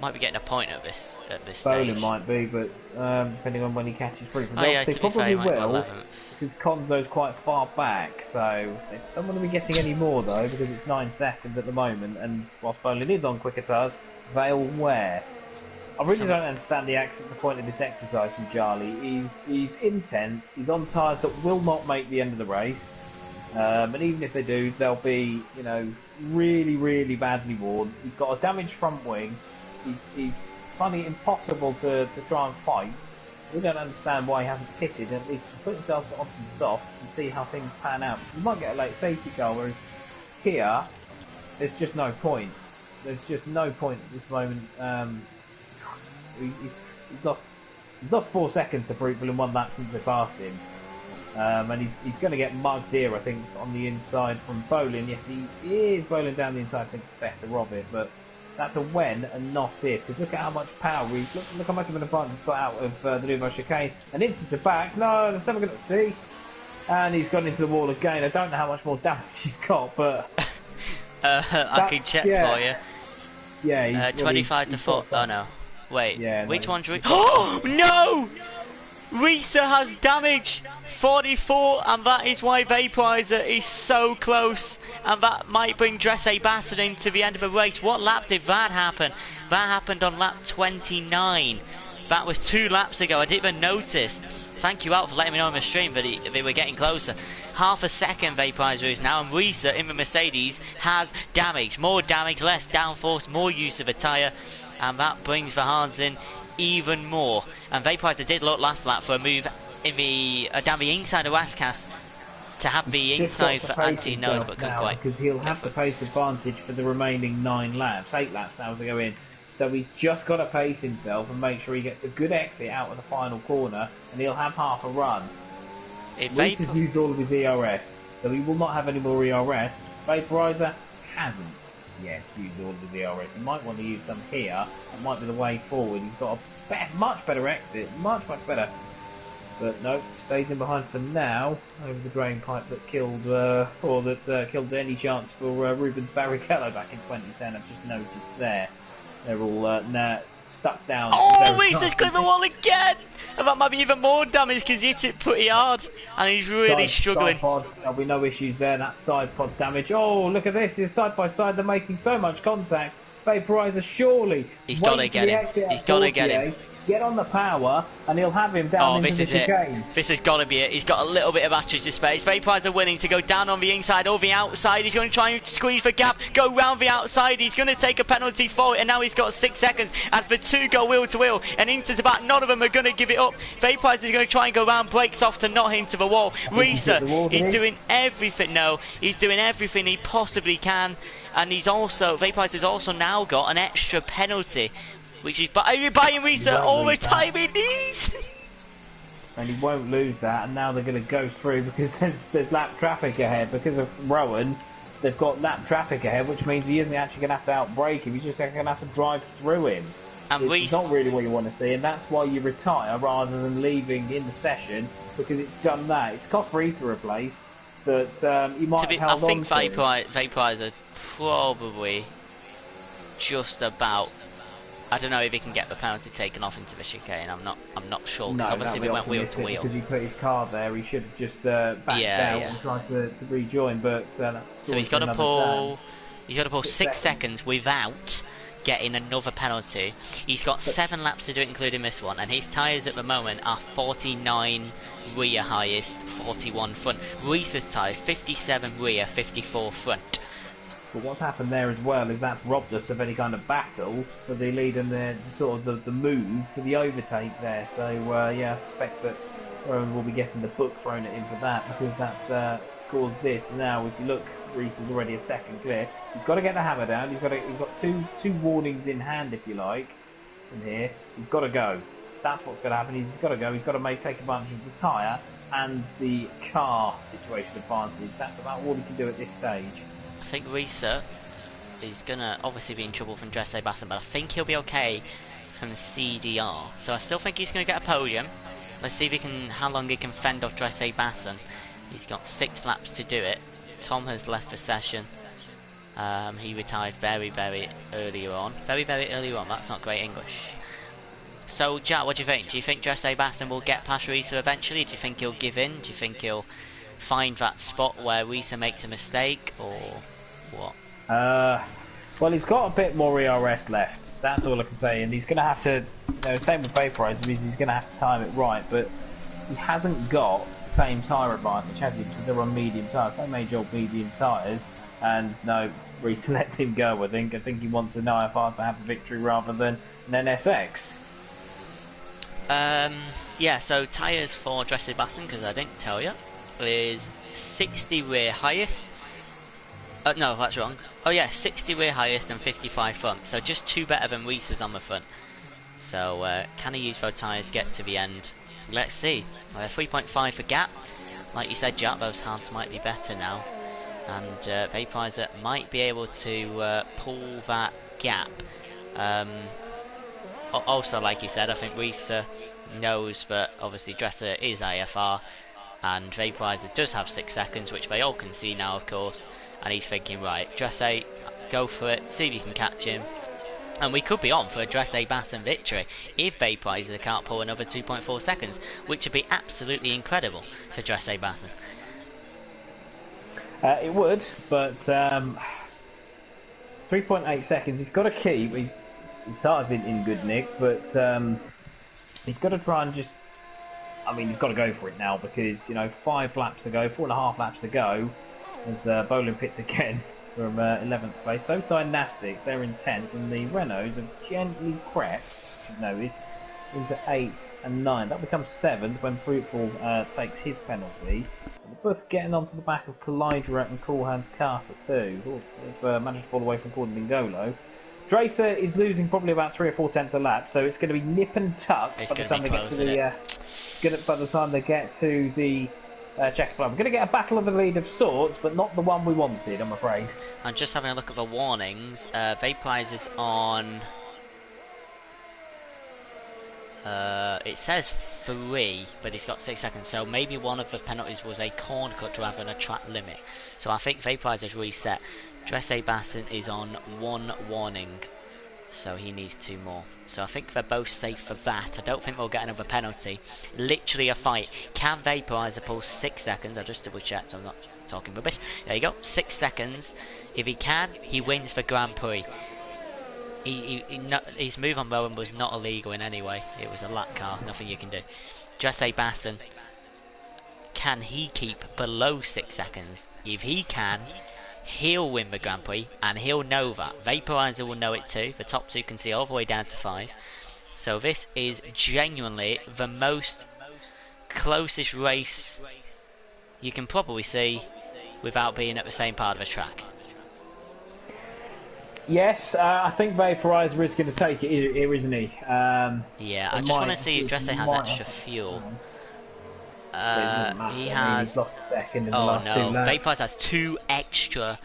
Might be getting a point at this Bowling stage. might be, but depending on when he catches through. Oh yeah, They to be fair, probably he might be will, 11th. because Conzo's quite far back, so they don't want to be getting any more though, because it's 9 seconds at the moment, and whilst Bowling is on quicker tyres, they'll wear. I really don't understand the point of this exercise from Charlie. He's intense, he's on tyres that will not make the end of the race, and even if they do, they'll be, you know, really, really badly worn. He's got a damaged front wing, he's finding it impossible to try and fight. We don't understand why he hasn't pitted, and he's put himself on some softs and see how things pan out. You might get a late safety car, whereas here, there's just no point. There's just no point at this moment. He's lost 4 seconds to Fruitville in 1 lap since they passed him. And he's going to get mugged here, I think, on the inside from Bowling. Yes, he is bowling down the inside, I think it's better of it, but that's a when and not if. Because look at how much power look how much of an advantage he's got out of the Nouveau chicane. And into the back, no, that's never going to see. And he's gone into the wall again. I don't know how much more damage he's got, but I can check for you. Yeah, 25 to 4. Oh no. Wait, yeah, which no, one's Oh no! Risa has damage! 44, and that is why Vaporizer is so close, and that might bring Dressé Basson into the end of the race. What lap did that happen? That happened on lap 29. That was 2 laps ago. I didn't even notice. Thank you out for letting me know on the stream, but they were getting closer. Half a second Vaporizer is now, and Risa in the Mercedes has damage. More damage, less downforce, more use of a tyre, and that brings the Hards in even more. And Vaporizer did look last lap for a move in the down the inside of Wascas to have the inside for anti-nose, but couldn't quite. Because he'll have the pace advantage for the remaining 9 laps, 8 laps now as they go in. So he's just got to pace himself and make sure he gets a good exit out of the final corner, and he'll have half a run. Reese has used all of his ERS, so he will not have any more ERS. Vaporizer hasn't yet used all of his ERS. He might want to use some here. That might be the way forward. He's got a much better exit, much better. But no, stays in behind for now over the drain pipe that killed, killed any chance for Rubens Barrichello back in 2010. I've just noticed there. They're all now stuck down. Oh, he's just clipped the wall again! And that might be even more damage because he hit it pretty hard and he's really struggling. Side pod, there'll be no issues there. That's side pod damage. Oh, look at this. It's side by side. They're making so much contact. Vaporizer surely. He's got to get him. He's got to get him. Get on the power, and he'll have him down into the chicane. This has got to be it. He's got a little bit of battery to space. Vaporizer willing to go down on the inside or the outside. He's going to try and squeeze the gap, go round the outside. He's going to take a penalty for it, and now he's got 6 seconds as the 2 go wheel to wheel and into the back. None of them are going to give it up. Vaporizer is going to try and go round, breaks off to not into the wall. Risa is doing everything. No, he's doing everything he possibly can, and Vaporizer's also now got an extra penalty, which is buying Risa all the time he needs. And he won't lose that, and now they're going to go through because there's lap traffic ahead. Because of Rowan, they've got lap traffic ahead, which means he isn't actually going to have to outbrake him. He's just going to have to drive through him. And it's not really what you want to see, and that's why you retire rather than leaving in the session, because it's done that. It's cost Risa a place that he might have held on to. I think Vaporizer probably just about. I don't know if he can get the penalty taken off into the chicane. I'm not sure because obviously we went wheel to wheel. Because he put his car there, he should have just backed out and tried to rejoin. But that's so he's got to pull. He's got to pull 6 seconds without getting another penalty. He's got 7 laps to do it, including this one, and his tyres at the moment are 49 rear highest, 41 front. Risa's tyres 57 rear, 54 front. But what's happened there as well is that's robbed us of any kind of battle for the lead and the move for the overtake there. So yeah, I suspect that Rowan will be getting the book thrown at him for that, because that's caused this. Now, if you look, Reese is already a second clear. He's got to get the hammer down. He's got two warnings in hand, if you like, in here. He's got to go. That's what's going to happen. He's got to go. He's got to take advantage of the tyre and the car situation advantage. That's about all he can do at this stage. I think Risa is going to obviously be in trouble from Dressé Basson, but I think he'll be okay from CDR. So I still think he's going to get a podium. Let's see if how long he can fend off Dressé Basson. He's got 6 laps to do it. Tom has left the session. He retired very, very earlier on. Very, very early on. That's not great English. So, Jack, what do you think? Do you think Dressé Bassin will get past Risa eventually? Do you think he'll give in? Do you think he'll find that spot where Risa makes a mistake, or what? Well, he's got a bit more ERS left. That's all I can say. And he's going to have to, same with Vaporizer, he's going to have to time it right. But he hasn't got the same tyre advantage, has he? Because they're on medium tyres. They made old medium tyres. And no, Reese lets him go, I think. I think he wants an IFR to have the victory rather than an NSX. Yeah, so tyres for Dressé Bassin, because I didn't tell you, is 60 rear highest. No, that's wrong. Oh yeah, 60 rear highest and 55 front. So just 2 better than Reese's on the front. So can he use those tyres to get to the end? Let's see. 3.5 for gap. Like you said, Jack, those hands might be better now. And Vaporizer might be able to pull that gap. Also, like you said, I think Reese knows that obviously Dresser is IFR. And Vaporizer does have 6 seconds, which they all can see now, of course. And he's thinking, right, Dressé, go for it, see if you can catch him. And we could be on for a Dressé Bassin victory if Vaporizer can't pull another 2.4 seconds, which would be absolutely incredible for Dressé Bassin. It would, but 3.8 seconds, he's got to keep. He's started in good nick, but he's got to try and just. I mean, he's got to go for it now because 5 laps to go, 4.5 laps to go. There's bowling pits again from 11th place. So Dynastics, they're in 10th, and the Renaults have gently crept, into 8th and 9th. That becomes 7th when Fruitful takes his penalty. They're both getting onto the back of Collider and Cool Hands Carter too. They've managed to fall away from Gordon Dingolo. Dracer is losing probably about 3 or 4 tenths a lap, so it's going to be nip and tuck by the time they get to the checker flag. We're going to get a battle of the lead of sorts, but not the one we wanted, I'm afraid. I'm just having a look at the warnings. Vaporizer's on. It says 3, but he's got 6 seconds, so maybe one of the penalties was a corn cut rather than a track limit. So I think Vaporizer's reset. Dressé Bassin is on 1 warning, so he needs 2 more. So I think they're both safe for that. I don't think we'll get another penalty. Literally a fight. Can Vaporizer pull 6 seconds? I'll just double check so I'm not talking rubbish. There you go, 6 seconds. If he can, he wins the Grand Prix. His move on Rowan was not illegal in any way. It was a lap car, nothing you can do. Dressé Bassin, can he keep below 6 seconds? If he can, he'll win the Grand Prix, and he'll know that. Vaporizer will know it too. The top 2 can see all the way down to 5. So this is genuinely the most closest race you can probably see without being at the same part of the track. Yes, I think Vaporizer is going to take it here, isn't he? Yeah, I just want to see if Dressé has extra fuel. He has. Oh no, Vaporizer has 2 extra,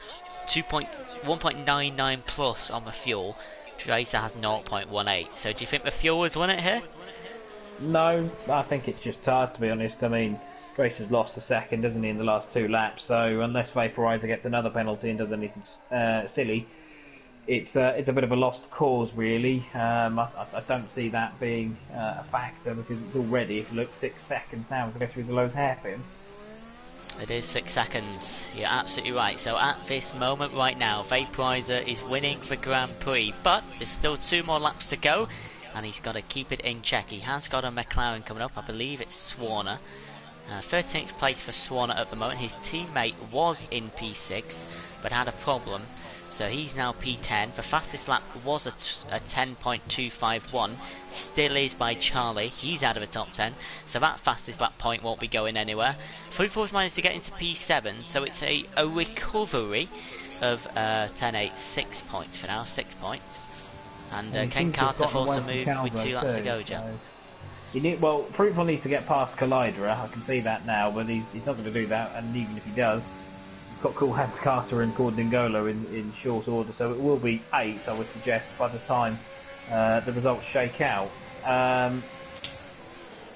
1.99 plus on the fuel. Dressé has 0.18. So do you think the fuel has won it here? No, I think it's just tyres, to be honest. I mean, Dracer's lost a second, doesn't he, in the last 2 laps? So unless Vaporizer gets another penalty and does anything silly, it's a bit of a lost cause, really. I don't see that being a factor because it's already, if you look, 6 seconds now to go through the Lowe's hairpin. It is 6 seconds. You're absolutely right. So at this moment right now, Vaporizer is winning the Grand Prix, but there's still 2 more laps to go, and he's got to keep it in check. He has got a McLaren coming up. I believe it's Swarner. 13th place for Swarner at the moment. His teammate was in P6, but had a problem. So he's now P10. The fastest lap was a 10.251. Still is by Charlie. He's out of the top 10. So that fastest lap point won't be going anywhere. Fruitful's managed to get into P7. So it's a recovery of 10.8. 6 points for now. 6 points. And Ken Carter forced a move with 2 laps to go, Jack. Well, Fruitful needs to get past Collider. I can see that now, but he's not going to do that. And even if he does, got Cool Hands Carter and Gordon Dingolo in short order, so it will be 8th, I would suggest, by the time the results shake out.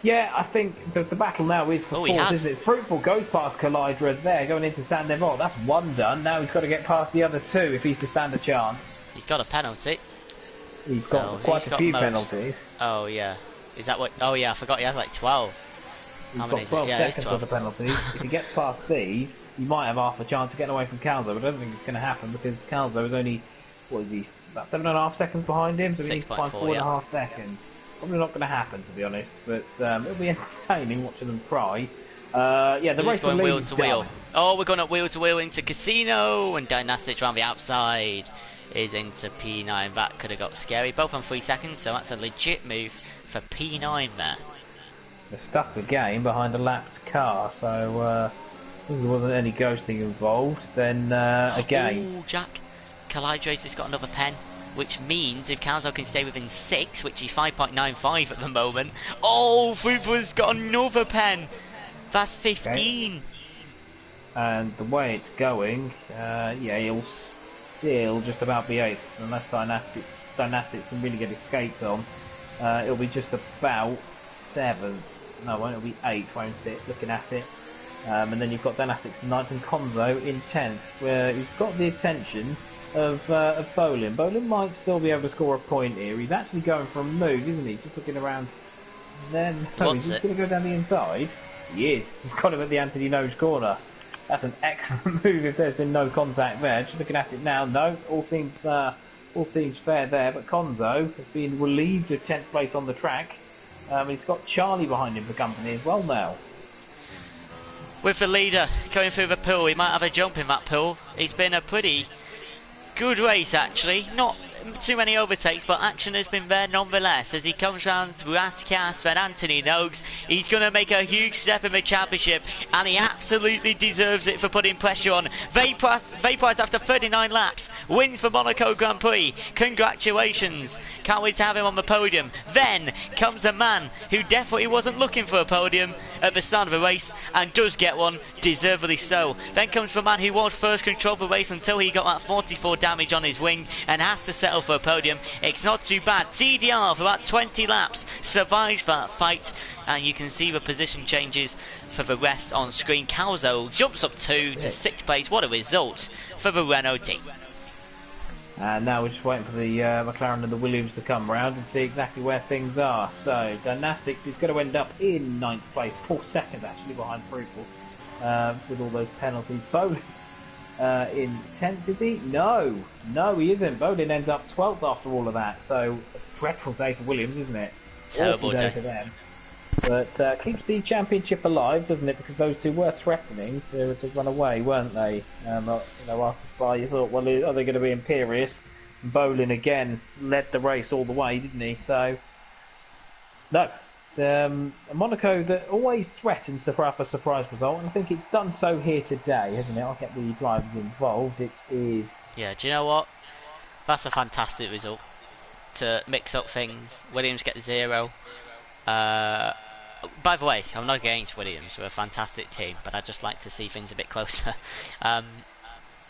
Yeah, I think the battle now is for Oh, he fourth, has. isn't it? Fruitful goes past Collider there, going into San Devon. That's one done. Now he's got to get past the other two if he's to stand a chance. He's got a penalty. He's got So who's quite a got few most? penalties. Oh yeah. Is that what? Oh yeah, I forgot he has like 12. He's How many got is it? 12 Yeah, it's seconds 12. worth of penalties. If he gets past these, he might have half a chance of getting away from Calzo, but I don't think it's going to happen because Calzo is only, what is he, about 7.5 seconds behind him, so he needs to find 6.4, yeah. 4.5 seconds. Probably not going to happen, to be honest, but it'll be entertaining watching them try. Yeah, the Who's race going for wheel lead is to wheel? done. Oh, we're going up wheel to wheel into Casino, and Dynastic around the outside is into P9. That could have got scary. Both on 3 seconds, so that's a legit move for P9 there. They're stuck the game behind a lapped car, so if there wasn't any ghosting involved, then again... Oh, Jack. Collidrace has got another pen, which means if Calzo can stay within 6, which is 5.95 at the moment. Oh, Fufu's got another pen. That's 15. Okay. And the way it's going, yeah, he'll still just about be 8th, unless Dynastics can really get his skates on. It'll be just about 7th. No, it'll be 8th, won't it, looking at it. And then you've got Dynastics in 9th and Konzo in 10th, where he's got the attention of Bolin. Bolin might still be able to score a point here. He's actually going for a move, isn't he? Just looking around. Then, no, he's going to go down the inside. He is. He's got him at the Anthony Nose corner. That's an excellent move if there's been no contact there. Just looking at it now, no, all seems fair there. But Konzo has been relieved of 10th place on the track. He's got Charlie behind him for company as well now. With the leader going through the pool, he might have a jump in that pool. It's been a pretty good race actually. Not too many overtakes, but action has been there nonetheless as he comes round to Raskas and Anthony Noakes. He's going to make a huge step in the championship, and he absolutely deserves it for putting pressure on. Vaporize after 39 laps wins the Monaco Grand Prix. Congratulations, can't wait to have him on the podium. Then comes a man who definitely wasn't looking for a podium at the start of the race and does get one, deservedly so. Then comes the man who was first control of the race until he got that 44 damage on his wing and has to settle for a podium. It's not too bad. CDR for about 20 laps survived that fight, and you can see the position changes for the rest on screen. Calzo jumps up 2 to 6th place. What a result for the Renault team. And now we're just waiting for the McLaren and the Williams to come round and see exactly where things are. So Dynastics is going to end up in 9th place, 4 seconds actually behind Fruitful, with all those penalties. Bolin in 10th, is he? No, he isn't. Bolin ends up 12th after all of that. So a dreadful day for Williams, isn't it? Terrible day day for them. But keeps the championship alive, doesn't it? Because those two were threatening to run away, weren't they? After Spa, you thought, well, are they going to be imperious? Bolin again led the race all the way, didn't he? So, no. It's Monaco that always threatens to throw up a surprise result, and I think it's done so here today, hasn't it? I'll get the drivers involved. It is. Yeah, do you know what? That's a fantastic result. To mix up things, Williams get 0. By the way, I'm not against Williams. We're a fantastic team, but I'd just like to see things a bit closer.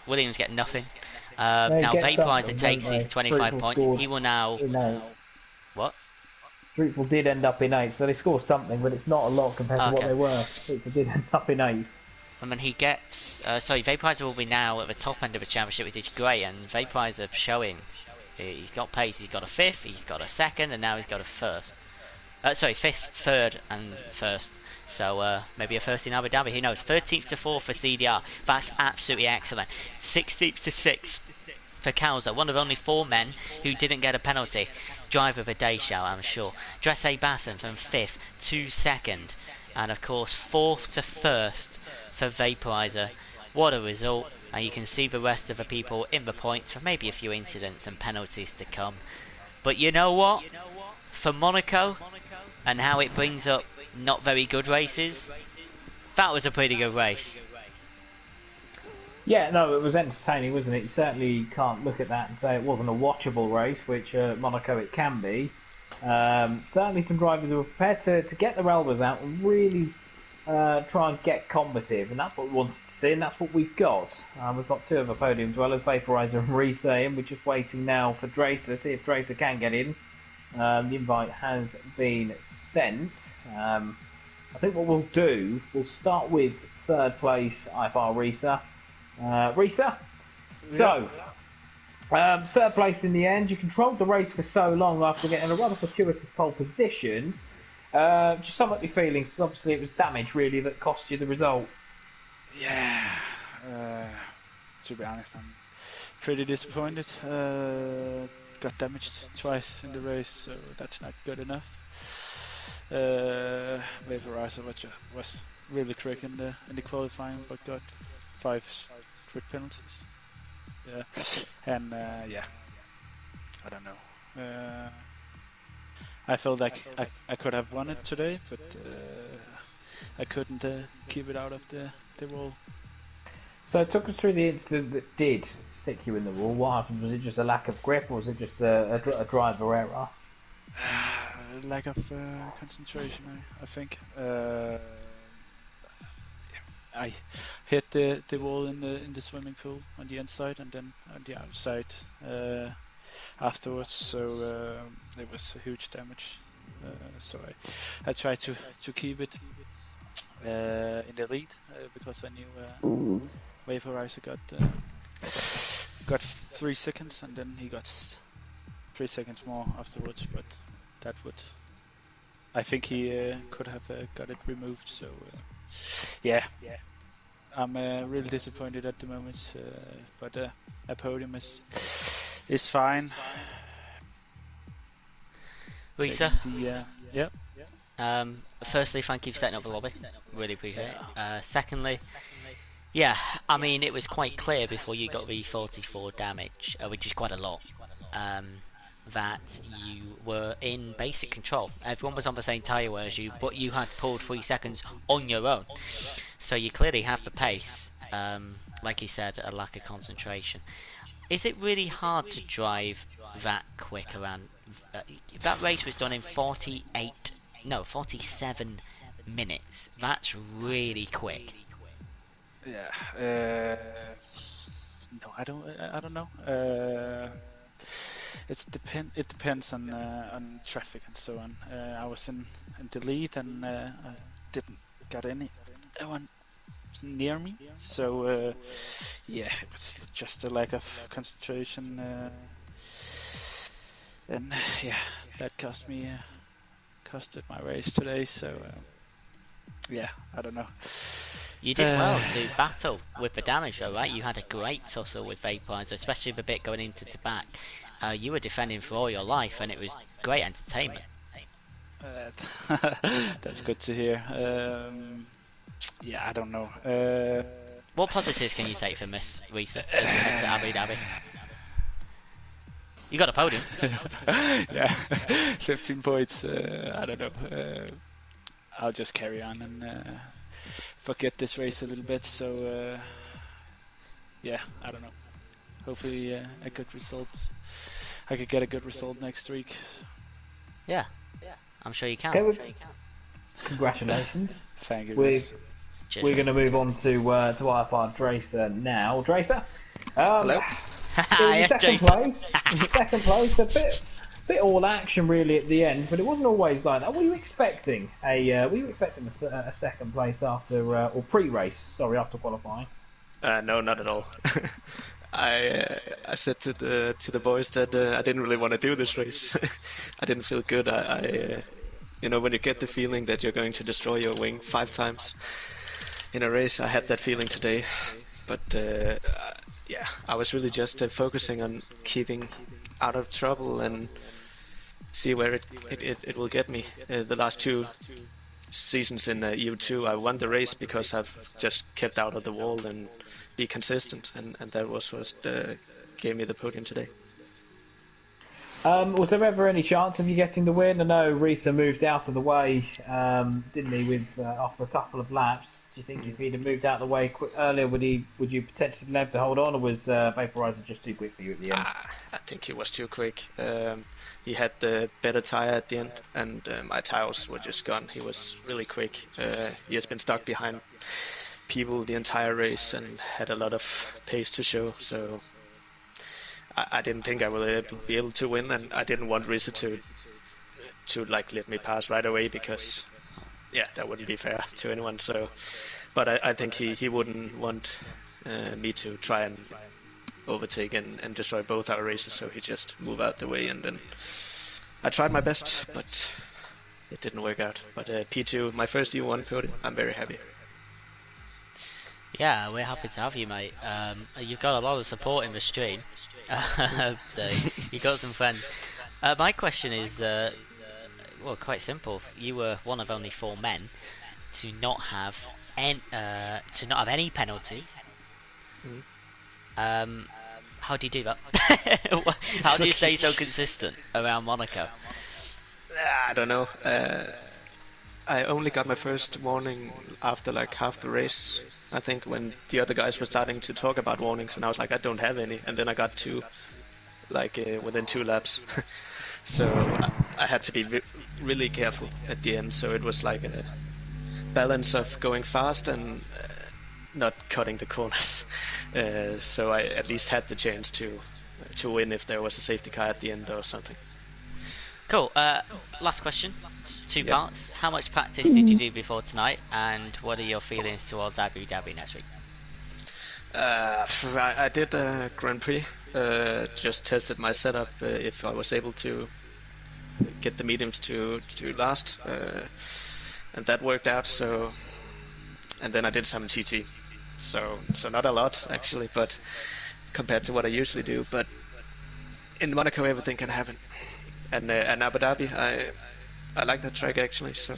Williams get nothing. Now Vaporizer takes his 25 points. He will now... What? Fruitful did end up in 8th, so they score something, but it's not a lot compared to what they were. Fruitful did end up in 8th. And then he gets... Vaporizer will be now at the top end of the championship, which is great, and Vaporizer showing... He's got pace, he's got a 5th, he's got a 2nd, and now he's got a 1st. 5th, 3rd, and 1st. So maybe a 1st in Abu Dhabi, who knows. 13th to 4th for CDR. That's absolutely excellent. 16th to 6th for Calzo. One of only 4 men who didn't get a penalty. Driver of the day show, I'm sure. Dresse Basson from 5th to 2nd. And of course 4th to 1st for Vaporizer. What a result. And you can see the rest of the people in the points for maybe a few incidents and penalties to come. But you know what? For Monaco, and how it brings up not very good races, that was a pretty good race. Yeah, no, it was entertaining, wasn't it? You certainly can't look at that and say it wasn't a watchable race, which Monaco it can be. Certainly some drivers who were prepared to get their elbows out and really try and get combative, and that's what we wanted to see, and that's what we've got. We've got 2 of the podiums, well as Vaporizer and Reese, and we're just waiting now for Dracer, see if Dracer can get in. The invite has been sent. I think what we'll do, we'll start with third place IFR Risa. Risa, so third place in the end. You controlled the race for so long after getting a rather fortuitous pole position. Just sum up your feelings. Obviously, it was damage really that cost you the result. Yeah, to be honest, I'm pretty disappointed. Got damaged twice in the race, so that's not good enough. Vaporizer was really quick in the qualifying, but got 5 grid penalties. Yeah, and yeah, I don't know. I felt like I could have won it today, but I couldn't keep it out of the wall. So talk us through the incident that did stick you in the wall. What happened? Was it just a lack of grip, or was it just a driver error? Lack of concentration, I think. I hit the wall in the swimming pool on the inside and then on the outside afterwards. So it was a huge damage. So I tried to keep it in the lead because I knew Vaporizer got 3 seconds and then he got 3 seconds more afterwards. But that would, I think he could have got it removed. So yeah. I'm really disappointed at the moment, but a podium is fine. Risa, yeah. Firstly, thank you for setting up the lobby. Really appreciate it. Secondly, yeah, I mean, it was quite clear before you got the 44 damage, which is quite a lot, that you were in basic control. Everyone was on the same tyre as you, but you had pulled 3 seconds on your own. So you clearly had the pace. Like you said, a lack of concentration. Is it really hard to drive that quick around? That race was done in 47 minutes. That's really quick. Yeah. No, I don't know. It depends on traffic and so on. I was in the lead and I didn't got anyone near me, so yeah, it was just a lack of concentration, and yeah, that costed my race today. So yeah, I don't know. You did well to battle with the damage though, right? You had a great tussle with Vaporizer, especially the bit going into the back. You were defending for all your life, and it was great entertainment. That's good to hear. Yeah, I don't know. What positives can you take from this, Risa, as we head to Abu Dhabi? You got a podium. Yeah, 15 points. I don't know. I'll just carry on and forget this race a little bit. So yeah, I don't know. Hopefully a good result. I could get a good result next week. Yeah, I'm sure you can. Okay, congratulations. Thank you. We're going to move on to IFR Dracer now. Dracer? Hello? Second place, a bit all action really at the end, but it wasn't always like that. Were you expecting a second place after or pre-race? Sorry, after qualifying. No, not at all. I said to the boys that I didn't really want to do this race. I didn't feel good. I you know, when you get the feeling that you're going to destroy your wing 5 times in a race, I had that feeling today. But yeah, I was really just focusing on keeping out of trouble and see where it will get me. The last 2 seasons in EU2, I won the race because I've just kept out of the wall and be consistent, and that was what gave me the podium today. Was there ever any chance of you getting the win? I know Risa moved out of the way, didn't he, with after a couple of laps? Do you think if he'd have moved out of the way earlier, would you potentially be able to hold on, or was Vaporizer just too quick for you at the end? I think he was too quick. He had the better tyre at the end, and my tyres were just gone. He was really quick. He has been stuck behind people the entire race and had a lot of pace to show. So I didn't think I would be able to win, and I didn't want Risa to like let me pass right away because yeah, that wouldn't be fair to anyone. So, but I think he wouldn't want me to try and overtake and destroy both our races, so he just moved out the way, and then I tried my best, but it didn't work out. But P2, my first EU1 podium, I'm very happy. Yeah, we're happy to have you, mate. You've got a lot of support in the stream, so you got some friends. My question is, well, quite simple. You were one of only 4 men to not have any penalties. Mhm. How do you do that? How do you stay so consistent around Monaco? I don't know. I only got my first warning after like half the race, I think, when the other guys were starting to talk about warnings, and I was like, I don't have any, and then I got 2, like within 2 laps. So I had to be really careful at the end. So it was like a balance of going fast and not cutting the corners. So I at least had the chance to win if there was a safety car at the end or something. Cool. Last question. 2 Yep. parts. How much practice did you do before tonight, and what are your feelings towards Abu Dhabi next week? I did a Grand Prix. Just tested my setup if I was able to get the mediums to last, and that worked out. So, and then I did some TT. So not a lot actually, but compared to what I usually do. But in Monaco, everything can happen. And Abu Dhabi, I like that track actually. So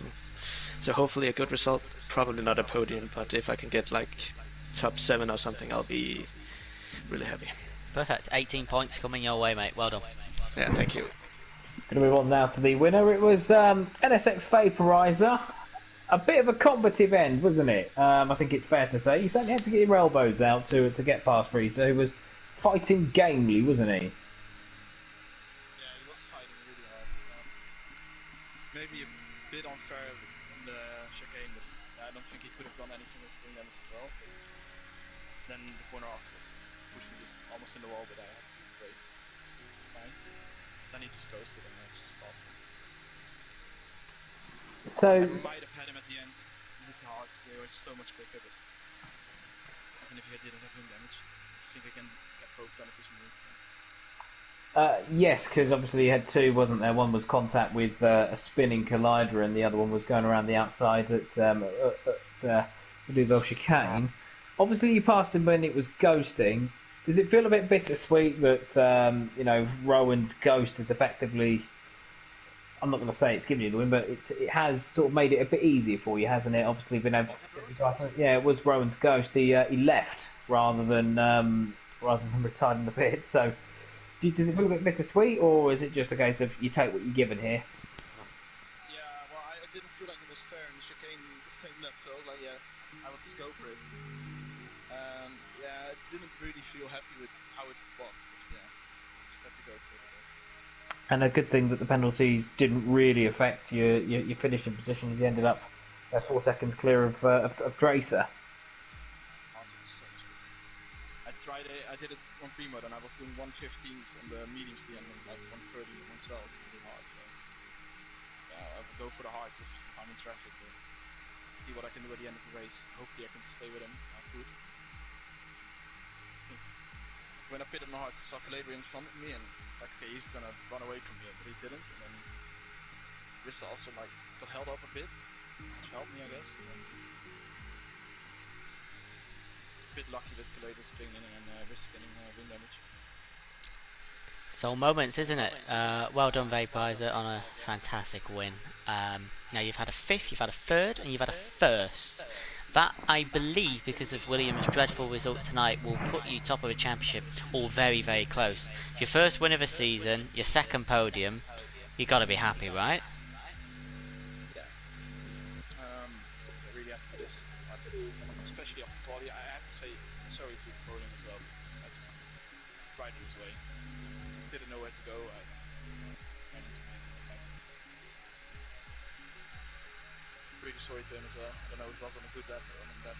hopefully a good result. Probably not a podium, but if I can get like top 7 or something, I'll be really happy. Perfect. 18 points coming your way, mate. Well done. Yeah, thank you. Going to move on now to the winner. It was NSX Vaporizer. A bit of a combative end, wasn't it? I think it's fair to say. You certainly had to get your elbows out to get past Risa, who was fighting gamely, wasn't he? Yeah, he was fighting really hard. Maybe a bit unfair in the chicane, but I don't think he could have done anything with wing damage as well. Then the corner also was pushing just almost in the wall, but I had to brake. Fine. Then he just coasted and I just passed him. So I might have had him at the end with the hearts, they were so much quicker, but even if he didn't have wing damage, I think I can get both penalties removed. So. yes, because obviously you had 2, wasn't there? One was contact with a spinning collider, and the other one was going around the outside at the Louisville chicane. Obviously, you passed him when it was ghosting. Does it feel a bit bittersweet that Rowan's ghost has effectively? I'm not going to say it's given you the win, but it has sort of made it a bit easier for you, hasn't it? Obviously, been able to. Yeah, it was Rowan's ghost. He left rather than retiring the pit. So, does it feel a bit bittersweet, or is it just a case of you take what you're given here? Yeah, well, I didn't feel like it was fair in the chicane the same lap, so I was like, yeah, I would just go for it. Yeah, I didn't really feel happy with how it was, but yeah, I just had to go for it, I guess. And a good thing that the penalties didn't really affect your finishing position, as you ended up 4 seconds clear of Dracer. I did it on pre-mod and I was doing 115s on the mediums the end and like 130 and 112s in the hard, so yeah, I would go for the hards if I'm in traffic, but see what I can do at the end of the race. Hopefully I can stay with him, I could. When I pitted my heart, I saw Calabria in front of me and like, okay, he's gonna run away from me, but he didn't. And then Rista also like got held up a bit, which helped me, I guess. And then a bit lucky with Calabria spinning and Rista getting wing damage. So moments, isn't it? Well done, Vaporizer, on a fantastic win. Now you've had a 5th, you've had a 3rd, and you've had a 1st. That, I believe, because of William's dreadful result tonight, will put you top of the championship, or very, very close. Your first win of the season, your 2nd podium, you got to be happy, right? Yeah. Really happy with this. Especially after quality, I have to say sorry to William as well, because I just tried his way. Didn't know where to go. I need to make it fast. Really sorry to him as well. I don't know if it was on a good lap or on a bad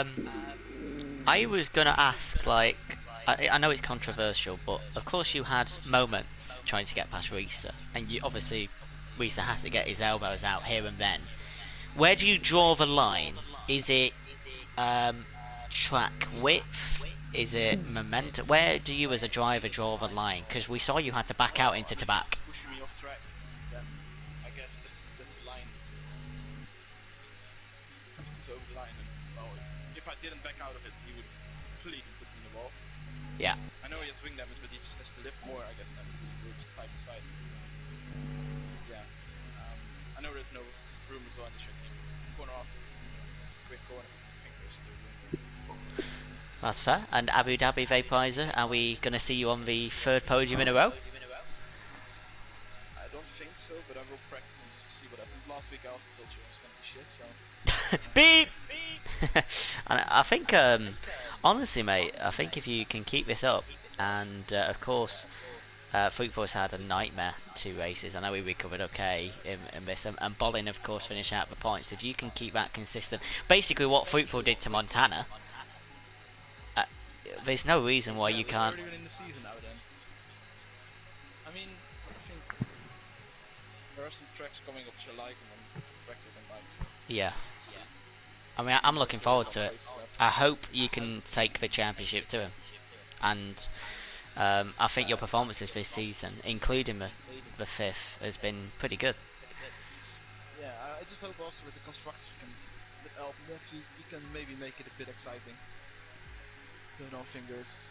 even. I was gonna ask, like, I know it's controversial, but of course you had moments trying to get past Risa, and you obviously Risa has to get his elbows out here and then. Where do you draw the line? Is it um, track width? Is it momentum? Where do you as a driver draw the line? Because we saw you had to back out into Tabac. Pushing me off track, then I guess that's a line. Comes this over the line, and well, if I didn't back out of it, he would completely put me in the wall. Yeah. I know he has wing damage, but he just has to lift more, I guess, than moves side to side. Yeah. I know there's no room as well in the checking corner afterwards. It's a quick corner. Fingers to That's fair. And Abu Dhabi Vaporizer, are we going to see you on the third podium in a row? I don't think so, but I will practice and just see what happens. Last week I also told you I was going to be shit, so... Beep! And I think, honestly, mate, I think if you can keep this up, and of course, Fruit Force had a nightmare 2 races. I know we recovered okay in this, and Bolin, of course, finished out the points. If you can keep that consistent, basically what Fruit Force did to Montana, there's no reason why you can't. Even in the season now, then. I mean, I think there are some tracks coming up which I like, and then some tracks I don't like. So Yeah. I mean, I'm looking forward to it. I hope you can take the championship to him, and I think your performances this season, including the fifth, has been pretty good. yeah, I just hope also with the constructors we can maybe make it a bit exciting. Don't know, fingers.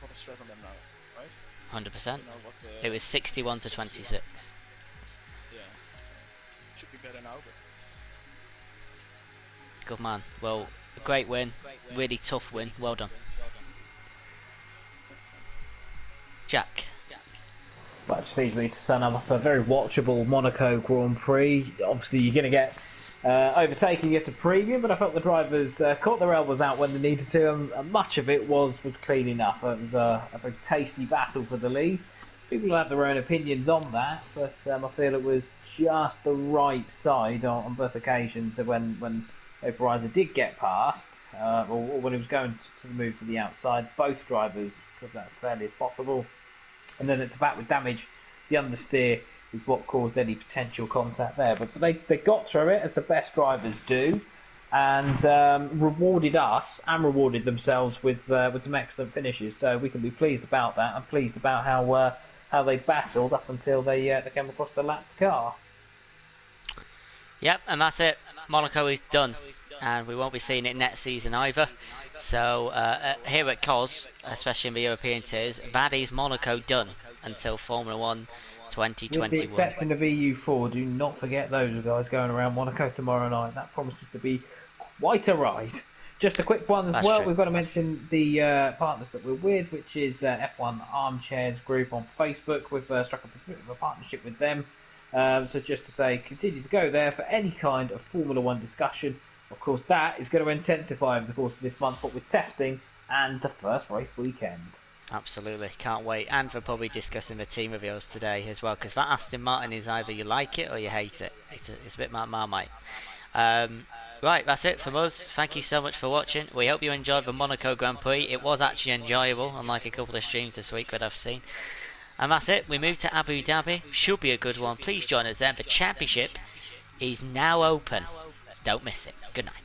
Put a stress on them now, right? 100%. You know what, It was 61 to 26. Yeah, should be better now, but Good man. Well, a great win. Really tough win. Well done. Jack. That just leads me to sum up a very watchable Monaco Grand Prix. Obviously, you're going to get overtaking at a premium, but I felt the drivers caught their elbows out when they needed to, and much of it was clean enough. It was a very tasty battle for the lead. People have their own opinions on that, but I feel it was just the right side on both occasions. So when Vaporizer did get past, or when he was going to move to the outside, both drivers took that as fairly as possible. And then it's about with damage, the understeer is what caused any potential contact there. But they got through it, as the best drivers do, and rewarded us and rewarded themselves with some excellent finishes. So we can be pleased about that, and pleased about how they battled up until they came across the lapped car. Yep, and that's it. Monaco is done, and we won't be seeing it next season either. So here at COS, especially in the European tiers, that is Monaco done until Formula 1 2021. With the exception of EU4, do not forget those guys going around Monaco tomorrow night. That promises to be quite a ride. Just a quick one as That's well. true. We've got to mention the partners that we're with, which is F1 Armchairs Group on Facebook. We've struck a partnership with them. So just to say, continue to go there for any kind of Formula 1 discussion. Of course, that is going to intensify over the course of this month, but with testing and the first race weekend. Absolutely, can't wait. And we're probably discussing the team of yours today as well, because that Aston Martin is either you like it or you hate it. It's a bit Marmite. Right, that's it from us. Thank you so much for watching. We hope you enjoyed the Monaco Grand Prix. It was actually enjoyable, unlike a couple of streams this week that I've seen. And that's it. We move to Abu Dhabi. Should be a good one. Please join us there. The championship is now open. Don't miss it. Good night.